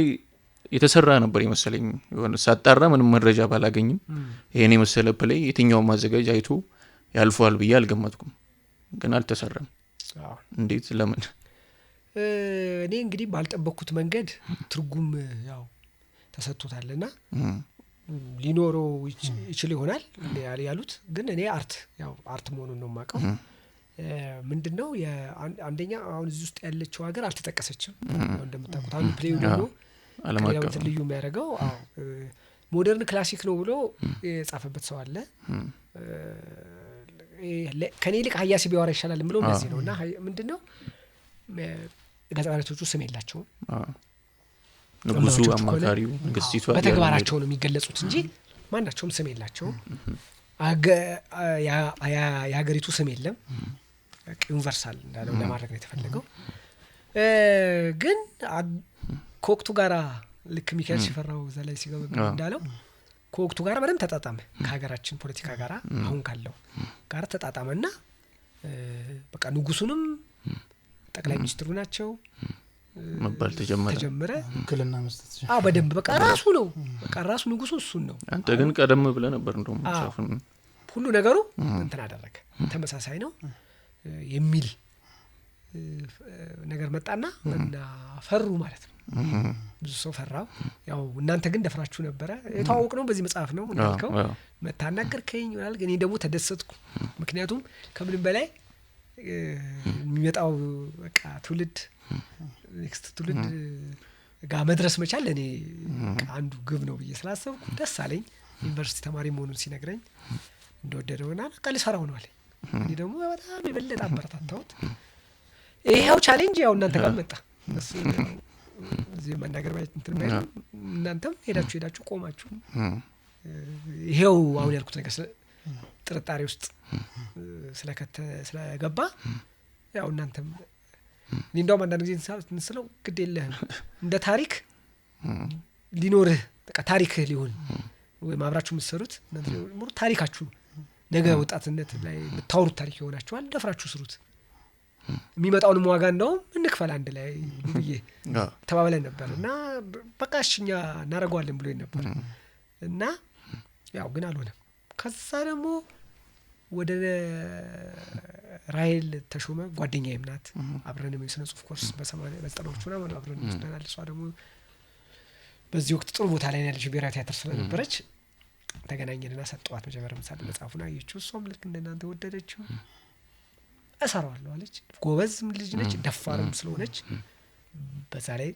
የተሰራ ነበር የመሰለኝ። የሆነ ሳጣራ ምንም መረጃ ባላገኝም ይሄን የመሰለ ፕሌይ የትኛውም ማዘጋጅ አይቶ ያልፏል ብዬ አልገመትኩም። ግን አልተሰራም። እንዴት? ለምን? እኔ እንግዲህ ባልጠበቅኩት መንገድ ትርጉም ያው ተሰጥቶታልና ሊኖረው ይችል ይሆናል ያሉት። ግን እኔ አርት መሆኑን ነው የማውቀው። ምንድነው አንደኛ አሁን እዚህ ውስጥ ያለችው ሀገር አልተጠቀሰችም። እንደምታውቁት አንዱ ፕሌዩ ደግሞ አለማቀፍ ልዩ የሚያደርገው ሞደርን ክላሲክ ነው ብሎ የጻፈበት ሰው አለ። ከኔ ይልቅ ሀያሲ ቢያወራ ይሻላል ብሎ እንደዚህ ነው። እና ምንድነው ገጸ ባህሪያቶቹ ስም የላቸውም። ንጉሱ፣ አማካሪው፣ ንግስቲቷ በተግባራቸው ነው የሚገለጹት እንጂ ማናቸውም ስም የላቸውም። የሀገሪቱ ስም የለም። ዩኒቨርሳል እንዳለው ለማድረግ ነው የተፈለገው። ግን ከወቅቱ ጋር ልክ ሚካኤል ሲፈራው እዛ ላይ ሲገበገብ እንዳለው ከወቅቱ ጋር በደንብ ተጣጣመ። ከሀገራችን ፖለቲካ ጋር አሁን ካለው ጋር ተጣጣመና በቃ ንጉሱንም ጠቅላይ ሚኒስትሩ ናቸው መባል ተጀመረ። ክልና መስጠት በደንብ በቃ ራሱ ነው፣ በቃ ራሱ ንጉሱ እሱን ነው። አንተ ግን ቀደም ብለህ ነበር እንደውም ጻፈን ሁሉ ነገሩ እንትን አደረገ። ተመሳሳይ ነው የሚል ነገር መጣና እና ፈሩ ማለት ነው። ብዙ ሰው ፈራው። ያው እናንተ ግን ደፍራችሁ ነበረ። የተዋወቅ ነው በዚህ መጽሐፍ ነው እንዳልከው መታናገርከኝ ይላል። ግን እኔ ደግሞ ተደሰትኩ። ምክንያቱም ከምንም በላይ የሚመጣው በቃ ትውልድ ኔክስት ትውልድ ጋር መድረስ መቻል ለእኔ አንዱ ግብ ነው ብዬ ስላሰብኩ ደስ አለኝ። ዩኒቨርሲቲ ተማሪ መሆኑን ሲነግረኝ እንደወደደውና ቃል ሰራው ነው አለኝ። እኔ ደግሞ በጣም የበለጠ አበረታታሁት። ይሄው ቻሌንጅ ያው እናንተ ጋር መጣ። እዚህ መናገር ማለት እንትን ማለት እናንተም ሄዳችሁ ቆማችሁ ይሄው አሁን ያልኩት ነገር ጥርጣሬ ውስጥ ስለገባ ያው እናንተም እንደውም አንዳንድ ጊዜ እንስለው ግድ የለህም እንደ ታሪክ ሊኖርህ በቃ ታሪክህ ሊሆን ወይ አብራችሁ የምትሰሩት ታሪካችሁ ነገ ወጣትነት ላይ የምታወሩት ታሪክ ይሆናችኋል። ደፍራችሁ ስሩት። የሚመጣውንም ዋጋ እንደውም እንክፈል አንድ ላይ ብዬ ተባብለን ነበር እና በቃ እኛ እናደርገዋለን ብሎኝ ነበር እና ያው ግን አልሆነም። ከዛ ደግሞ ወደ ራሔል ተሾመ ጓደኛዬም ናት። አብረንም የስነ ጽሁፍ ኮርስ በ90ዎቹ ነው አብረን ወስደናል። እሷ ደግሞ በዚህ ወቅት ጥሩ ቦታ ላይ ያለች ብሔራዊ ቲያትር ስለነበረች ተገናኘንና ሰጠዋት። መጀመሪያ ምሳሌ መጽሐፉን አየችው። እሷም ልክ እንደናንተ ወደደችው። እሰራዋለሁ አለች። ጎበዝም ልጅ ነች፣ ደፋርም ስለሆነች በዛ ላይ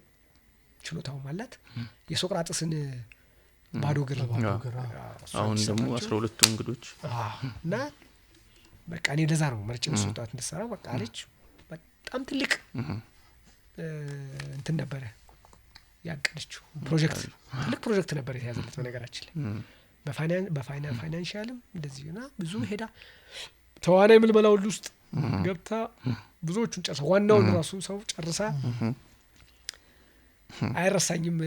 ችሎታውም አላት። የሶቅራጥስን ባዶ እግር አሁን ደግሞ 12ቱ እንግዶች እና በቃ እኔ ለዛ ነው መርጬ መስዋዕት እንድትሰራው በቃ አለች። በጣም ትልቅ እንትን ነበረ ያቀደችው ፕሮጀክት፣ ትልቅ ፕሮጀክት ነበር የተያዘለት በነገራችን ላይ በፋይናንሻልም እንደዚህና ብዙ ሄዳ ተዋናይ ምልመላ ሁሉ ውስጥ ገብታ ብዙዎቹን ጨርሳ ዋናውን ራሱ ሰው ጨርሳ አይረሳኝም።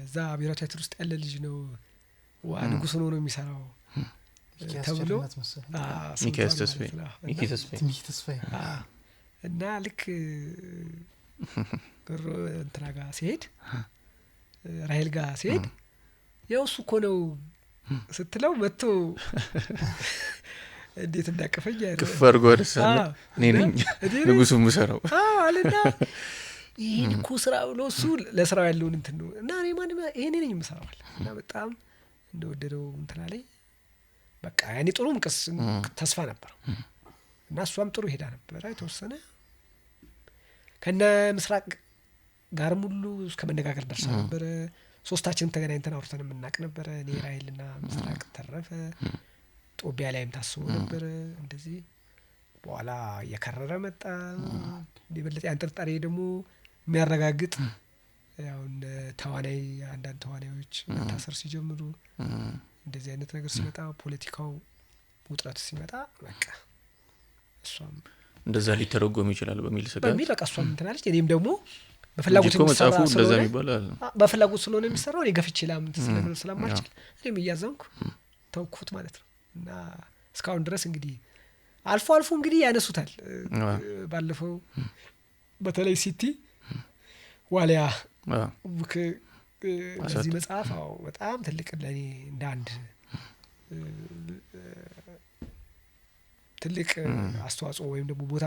እዛ ብሔራዊ ቲያትር ውስጥ ያለ ልጅ ነው ንጉስ ሆኖ ነው የሚሰራው ተብሎ ሚኪያስ ተስፋዬ እና ልክ እንትና ጋር ሲሄድ ራሔል ጋር ሲሄድ ያው እሱ እኮ ነው ስትለው መጥቶ እንዴት እንዳቀፈኝ ክፍ አድርጎ አደሳለ እኔ ነኝ ንጉሱ የምሰራው አለና ይሄን እኮ ስራ ብሎ እሱ ለስራው ያለውን እንትን ነው እና እኔ ማንም ይሄን ነኝ የምሰራው እና በጣም እንደወደደው እንትን አለኝ። በቃ ያኔ ጥሩ ተስፋ ነበር እና እሷም ጥሩ ሄዳ ነበር የተወሰነ ከነ ምስራቅ ጋር ሙሉ እስከ መነጋገር ደርሳ ነበር። ሶስታችንም ተገናኝተን አውርተን የምናውቅ ነበር። እኔ ራሔልና ምስራቅ ተረፈ ጦቢያ ላይም ታስቦ ነበር እንደዚህ። በኋላ እየከረረ መጣ። የበለጠ ያን ጥርጣሬ ደግሞ የሚያረጋግጥ ያው ተዋናይ አንዳንድ ተዋናዮች መታሰር ሲጀምሩ እንደዚህ አይነት ነገር ሲመጣ ፖለቲካው ውጥረት ሲመጣ በቃ እሷም እንደዛ ሊተረጎም ይችላል በሚል በቃ እሷም እንትን አለች። እኔም ደግሞ በፍላጎት መጽሐፉ እንደዛ ይባላል በፍላጎት ስለሆነ የሚሰራው እኔ ገፍቼ ስለማልችል እኔም እያዘንኩ ተውኩት ማለት ነው። እና እስካሁን ድረስ እንግዲህ አልፎ እንግዲህ ያነሱታል። ባለፈው በተለይ ሲቲ ዋሊያ በዚህ መጽሐፍ በጣም ትልቅ ለኔ እንደ አንድ ትልቅ አስተዋጽኦ ወይም ደግሞ ቦታ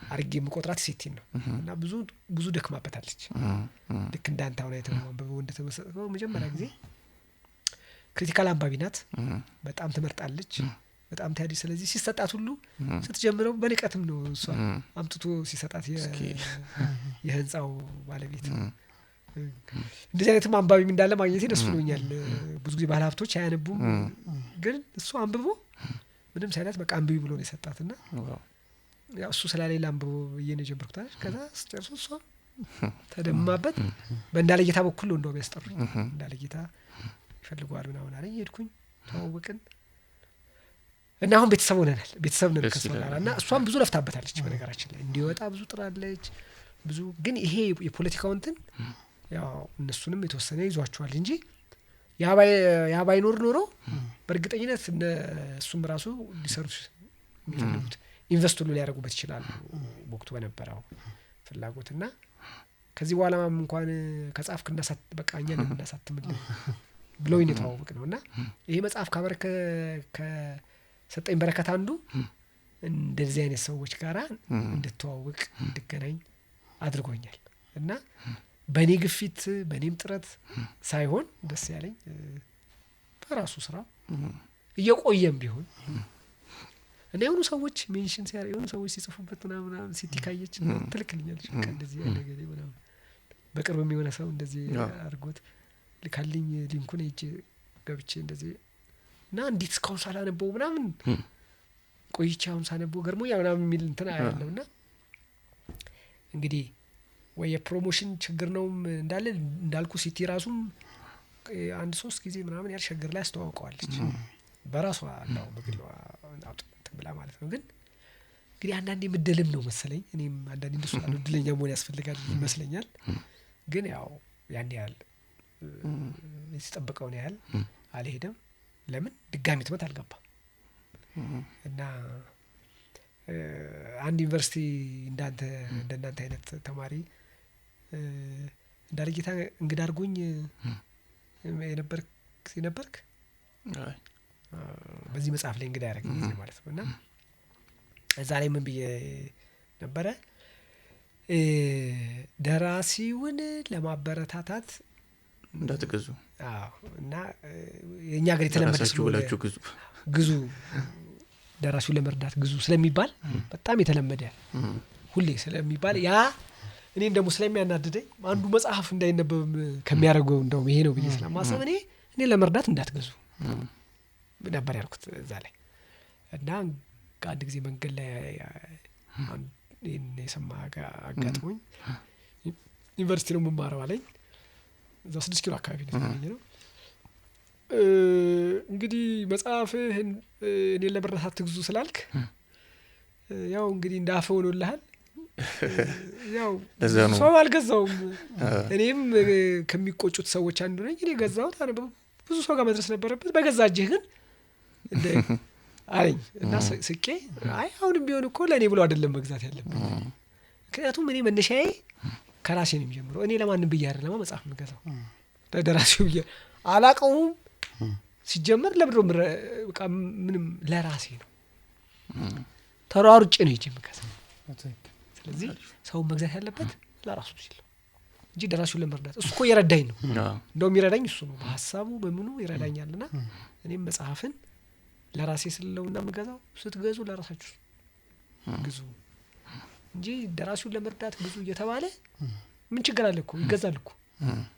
አርጌ የምቆጥራት ሲቲን ነው እና ብዙ ደክማበታለች። ልክ እንዳንተ አሁን አይተማንበበው እንደተመሰጠው መጀመሪያ ጊዜ ክሪቲካል አንባቢ ናት። በጣም ትመርጣለች፣ በጣም ታዲያ ስለዚህ ሲሰጣት ሁሉ ስትጀምረው በንቀትም ነው እሷ አምጥቶ ሲሰጣት የህንጻው ባለቤት እንደዚህ አይነትም አንባቢም እንዳለ ማግኘቴ ደስ ብሎኛል። ብዙ ጊዜ ባለሀብቶች አያነቡም፣ ግን እሱ አንብቦ ምንም ሳይላት በቃ አንብቢ ብሎ ነው የሰጣትና ያው እሱ ስለሌላ አንብቦ በየነ ጀምርኩታል። ከዛ ስጨርሱ እሷ ተደማበት። በእንዳለጌታ በኩል ነው እንደው ያስጠሩኝ። እንዳለጌታ ይፈልጓል ምናምን አለኝ። ሄድኩኝ፣ ተዋወቅን እና አሁን ቤተሰብ ሆነናል። ቤተሰብ ነን ከሷ ጋር እና እሷም ብዙ ለፍታበታለች። በነገራችን ላይ እንዲወጣ ብዙ ጥራለች። ብዙ ግን ይሄ የፖለቲካው እንትን ያው እነሱንም የተወሰነ ይዟቸዋል እንጂ ያ ባይኖር ኖሮ በእርግጠኝነት እሱም ራሱ ሊሰሩት የሚፈልጉት ኢንቨስት ሁሉ ሊያደርጉበት ይችላሉ ወቅቱ በነበረው ፍላጎትና ከዚህ በኋላ እንኳን ከጻፍክ በቃ እኛን እናሳትምልን ብለውኝ የተዋወቅ ነው። እና ይሄ መጽሐፍ ከሰጠኝ በረከት አንዱ እንደዚህ አይነት ሰዎች ጋር እንድተዋወቅ እንድገናኝ አድርጎኛል። እና በእኔ ግፊት በእኔም ጥረት ሳይሆን ደስ ያለኝ በራሱ ስራ እየቆየም ቢሆን እና የሆኑ ሰዎች ሜንሽን ሲያደርጉ የሆኑ ሰዎች ሲጽፉበት ምናምን ሲቲ ካየች ትልክልኛለች። በቃ እንደዚህ ነገር ምናምን በቅርብ የሚሆነ ሰው እንደዚህ አድርጎት ልካልኝ ሊንኩን ሄጄ ገብቼ እንደዚህ እና እንዴት እስካሁን ሳላነበው ምናምን ቆይቼ አሁን ሳነበው ገርሞኛል ምናምን የሚል እንትን አያለሁ። እና እንግዲህ ወይ የፕሮሞሽን ችግር ነው እንዳለ እንዳልኩ ሲቲ ራሱም 1-3 ጊዜ ምናምን ያል ሸገር ላይ አስተዋውቀዋለች በራሷ ነው በግሏ አውጥተን ብላ ማለት ነው። ግን እንግዲህ አንዳንዴ ምድልም ነው መሰለኝ እኔም አንዳንዴ እንደሱ እድለኛ መሆን ያስፈልጋል ይመስለኛል። ግን ያው ያን ያህል የተጠበቀውን ያህል አልሄደም። ለምን ድጋሚ ትምህርት አልገባም እና አንድ ዩኒቨርሲቲ እንደናንተ አይነት ተማሪ እንዳርጌታ እንግዳ አድርጎኝ የነበርክ በዚህ መጽሐፍ ላይ እንግዳ ያደረገኝ ማለት ነው። እና እዛ ላይ ምን ብዬ ነበረ ደራሲውን ለማበረታታት እንዳትገዙ እና የኛ ሀገር የተለመደ ስለሆነ ግዙ ደራሲውን ለመርዳት ግዙ ስለሚባል በጣም የተለመደ ሁሌ ስለሚባል ያ እኔን ደግሞ ስለሚያናድደኝ አንዱ መጽሐፍ እንዳይነበብ ከሚያደርገው እንደውም ይሄ ነው ብዬ ስለማሰብ እኔ ለመርዳት እንዳትገዙ ነበር ያልኩት እዛ ላይ። እና አንድ ጊዜ መንገድ ላይ የሰማ አጋጥሞኝ ዩኒቨርሲቲ ነው የምማረው አለኝ። እዛ 6 ኪሎ አካባቢ ነው። እንግዲህ መጽሐፍህን እኔን ለመርዳት ትግዙ ስላልክ ያው እንግዲህ እንዳፈ ሆኖልሃል። ያው ሰው አልገዛውም። እኔም ከሚቆጩት ሰዎች አንዱ ነኝ። እኔ ገዛሁት ብዙ ሰው ጋር መድረስ ነበረበት በገዛ እጅህ ግን አለኝ። እና ስቄ አይ አሁንም ቢሆን እኮ ለእኔ ብሎ አይደለም መግዛት ያለብኝ። ምክንያቱም እኔ መነሻዬ ከራሴ ነው የሚጀምረው። እኔ ለማንም ብዬ አይደለም መጽሐፍ የምገዛው ለደራሲው ብዬ አላውቀውም። ሲጀመር ለብሮ በቃ ምንም ለራሴ ነው ተሯሩጬ ነው ይዤ የምገዛው። ስለዚህ ሰው መግዛት ያለበት ለራሱ ሲል እንጂ ደራሲውን ለመርዳት እሱ እኮ የረዳኝ ነው። እንደውም የሚረዳኝ እሱ ነው በሐሳቡ በምኑ ይረዳኛልና እኔም መጽሐፍን ለራሴ ስለውና የምገዛው ስትገዙ ለራሳችሁ ግዙ እንጂ ደራሲውን ለመርዳት ግዙ እየተባለ ምን ችግር አለ እኮ ይገዛል እኮ።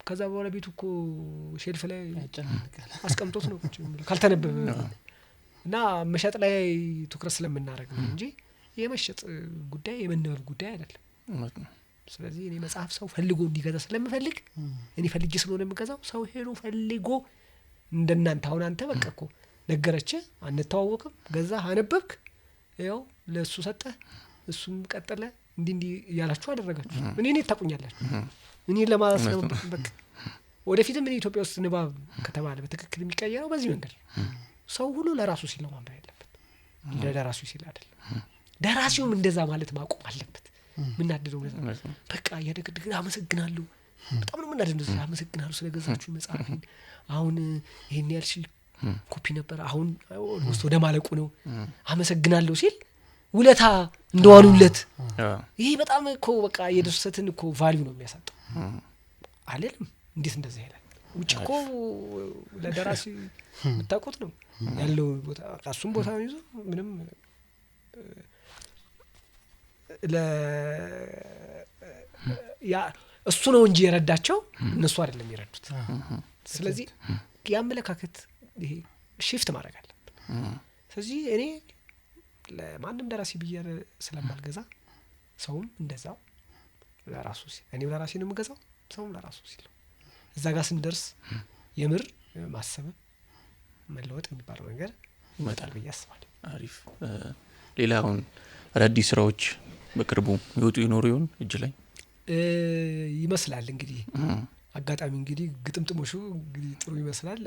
ከዛ በኋላ ቤቱ እኮ ሼልፍ ላይ አስቀምጦት ነው ካልተነበበ እና መሸጥ ላይ ትኩረት ስለምናደርግ ነው እንጂ የመሸጥ ጉዳይ የመነበብ ጉዳይ አይደለም። ስለዚህ እኔ መጽሐፍ ሰው ፈልጎ እንዲገዛ ስለምፈልግ እኔ ፈልጌ ስለሆነ የምገዛው ሰው ሄዶ ፈልጎ እንደናንተ አሁን አንተ በቃ እኮ ነገረችህ አንተዋወቅም ገዛ አነበብክ ያው ለሱ ሰጠህ እሱም ቀጠለ እንዲህ እያላችሁ አደረጋችሁ። እኔ ታቁኛላችሁ እኔ ለማስለም በቃ ወደፊትም እኔ ኢትዮጵያ ውስጥ ንባብ ከተባለ በትክክል የሚቀየረው በዚህ መንገድ ሰው ሁሉ ለራሱ ሲል ነው ማንበብ ያለበት ለደራሲው ሲል አይደለም። ደራሲውም እንደዛ ማለት ማቆም አለበት። ምን አደረው በቃ ያደግድግ አመሰግናለሁ በጣም ነው ምን አደረው አመሰግናለሁ ስለገዛችሁ መጽሐፍን አሁን ይሄን ያልሽ ኮፒ ነበር አሁን ወደ ማለቁ ነው አመሰግናለሁ ሲል ውለታ እንደዋሉለት ይሄ በጣም እኮ በቃ የድርሰትን እኮ ቫልዩ ነው የሚያሳጣው አይደለም። እንዴት እንደዚህ ይላል? ውጭ እኮ ለደራሲ የምታውቁት ነው ያለው ቦታ እሱም ቦታ ነው ይዞ ምንም ያ እሱ ነው እንጂ የረዳቸው እነሱ አይደለም የረዱት። ስለዚህ ያመለካከት ይሄ ሺፍት ማድረግ አለበት። ስለዚህ እኔ ለማንም ደራሲ ብዬ ስለማልገዛ ሰውም እንደዛው ለራሱ ሲል እኔም ለራሴ ነው የምገዛው ሰውም ለራሱ ሲል እዛ ጋር ስንደርስ የምር ማሰብ መለወጥ የሚባለው ነገር ይመጣል ብዬ አስባለሁ። አሪፍ። ሌላ አሁን አዳዲስ ስራዎች በቅርቡ ይወጡ ይኖሩ ይሆን እጅ ላይ ይመስላል? እንግዲህ አጋጣሚ እንግዲህ ግጥምጥሞሹ እንግዲህ ጥሩ ይመስላል።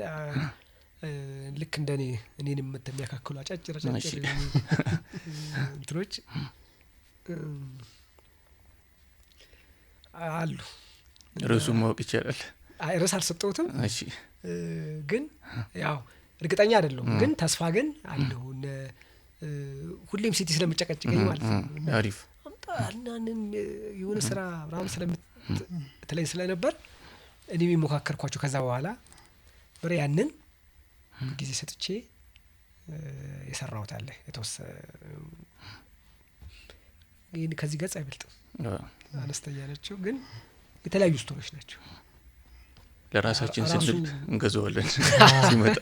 ልክ እንደኔ እኔንም የምትሚያካክሉ አጫጭር እንትኖች አሉ። ርዕሱን ማወቅ ይቻላል? አይ ርዕስ አልሰጠሁትም። እሺ ግን ያው እርግጠኛ አይደለሁም ግን ተስፋ ግን አለሁ። ሁሌም ሲቲ ስለምጨቀጭቀኝ ማለት ነው። አሪፍ አናንም የሆነ ስራ ብራም ስለምትለኝ ስለነበር እኔ የሞካከርኳቸው ከዛ በኋላ ብሬ ያንን ጊዜ ሰጥቼ የሰራሁት አለ የተወሰነ ይሄን ከዚህ ገጽ አይበልጥም አነስተኛ ናቸው ግን የተለያዩ ስቶሪዎች ናቸው። ለራሳችን ስንል እንገዛዋለን ሲመጣ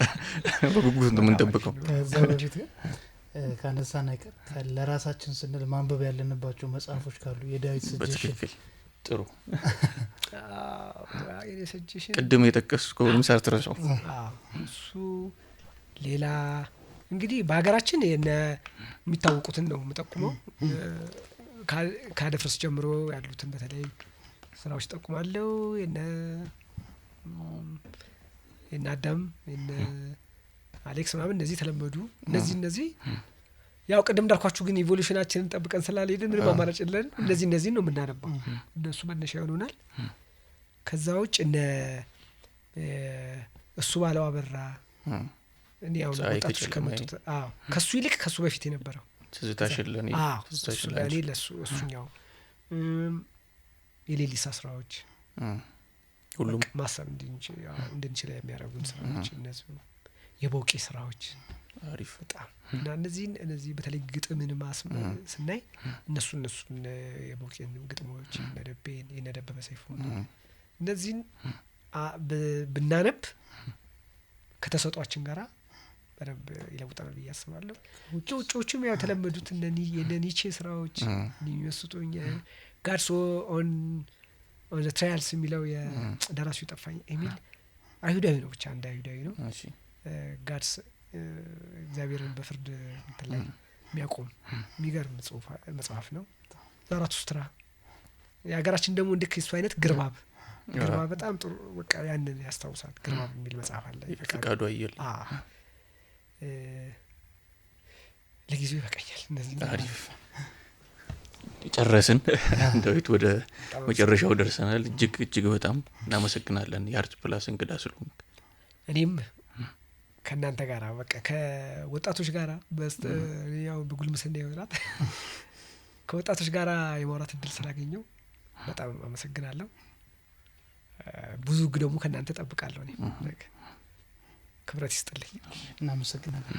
በጉጉት ነው የምንጠብቀው። ከዛ በፊት ካነሳን አይቀር ለራሳችን ስንል ማንበብ ያለንባቸው መጽሐፎች ካሉ የዳዊት ሰጀሽን ጥሩ የኔ ሰጀሽን ቅድም የጠቀስከውንም ሳትረሳው እሱ ሌላ እንግዲህ በሀገራችን የሚታወቁትን ነው የምጠቁመው። ከአደፍርስ ጀምሮ ያሉትን በተለይ ስራዎች ጠቁማለሁ። የነ አዳም የነ አሌክስ ምናምን እነዚህ ተለመዱ። እነዚህ ያው ቅድም እንዳልኳችሁ ግን ኢቮሉሽናችንን ጠብቀን ስላልሄድን ምንም አማራጭ የለን። እነዚህ ነው የምናነባው። እነሱ መነሻ ይሆኑናል። ከዛ ውጭ እሱ ባለው አበራ እኔ ያው ወጣቶች ከመጡት ከሱ ይልቅ ከሱ በፊት የነበረው ትዝታሽን ለኔ ለሱ እሱኛው የሌሊሳ ስራዎች ሁሉም ማሰብ እንድንችል የሚያደርጉን ስራዎች እነዚህ የቦቄ ስራዎች አሪፍ በጣም እና እነዚህ በተለይ ግጥምን ስናይ እነሱን የቦቄን ግጥሞች የነደበበ ሰይፉ እነዚህን ብናነብ ከተሰጧችን ጋራ በደንብ ይለውጣል ብዬ አስባለሁ። ውጪዎቹም ያው የተለመዱት የነ ኒቼ ስራዎች የሚመስጡኝ ጋድስ ኦን ዘ ትራያልስ የሚለው የደራሲው ጠፋኝ ኤሚል አይሁዳዊ ነው፣ ብቻ እንደ አይሁዳዊ ነው። ጋድስ እግዚአብሔርን በፍርድ እንትን ላይ የሚያቆም የሚገርም መጽሐፍ ነው። ዛራቱስትራ የሀገራችን ደግሞ እንደ እሱ አይነት ግርባብ በጣም ጥሩ በቃ ያንን ያስታውሳል። ግርባብ የሚል መጽሐፍ አለ። ፈቃዱ አየለ ለጊዜው ይበቃኛል። እነዚህ አሪፍ ጨረስን። ዳዊት ወደ መጨረሻው ደርሰናል። እጅግ በጣም እናመሰግናለን የአርት ፕላስ እንግዳ ስለሆንክ። እኔም ከእናንተ ጋር በቃ ከወጣቶች ጋር ያው በጉልምስና ይሆናል ከወጣቶች ጋር የማውራት እድል ስላገኘው በጣም አመሰግናለሁ። ብዙ ደግሞ ከእናንተ ጠብቃለሁ። እኔ ክብረት ይስጥልኝ። እናመሰግናለን።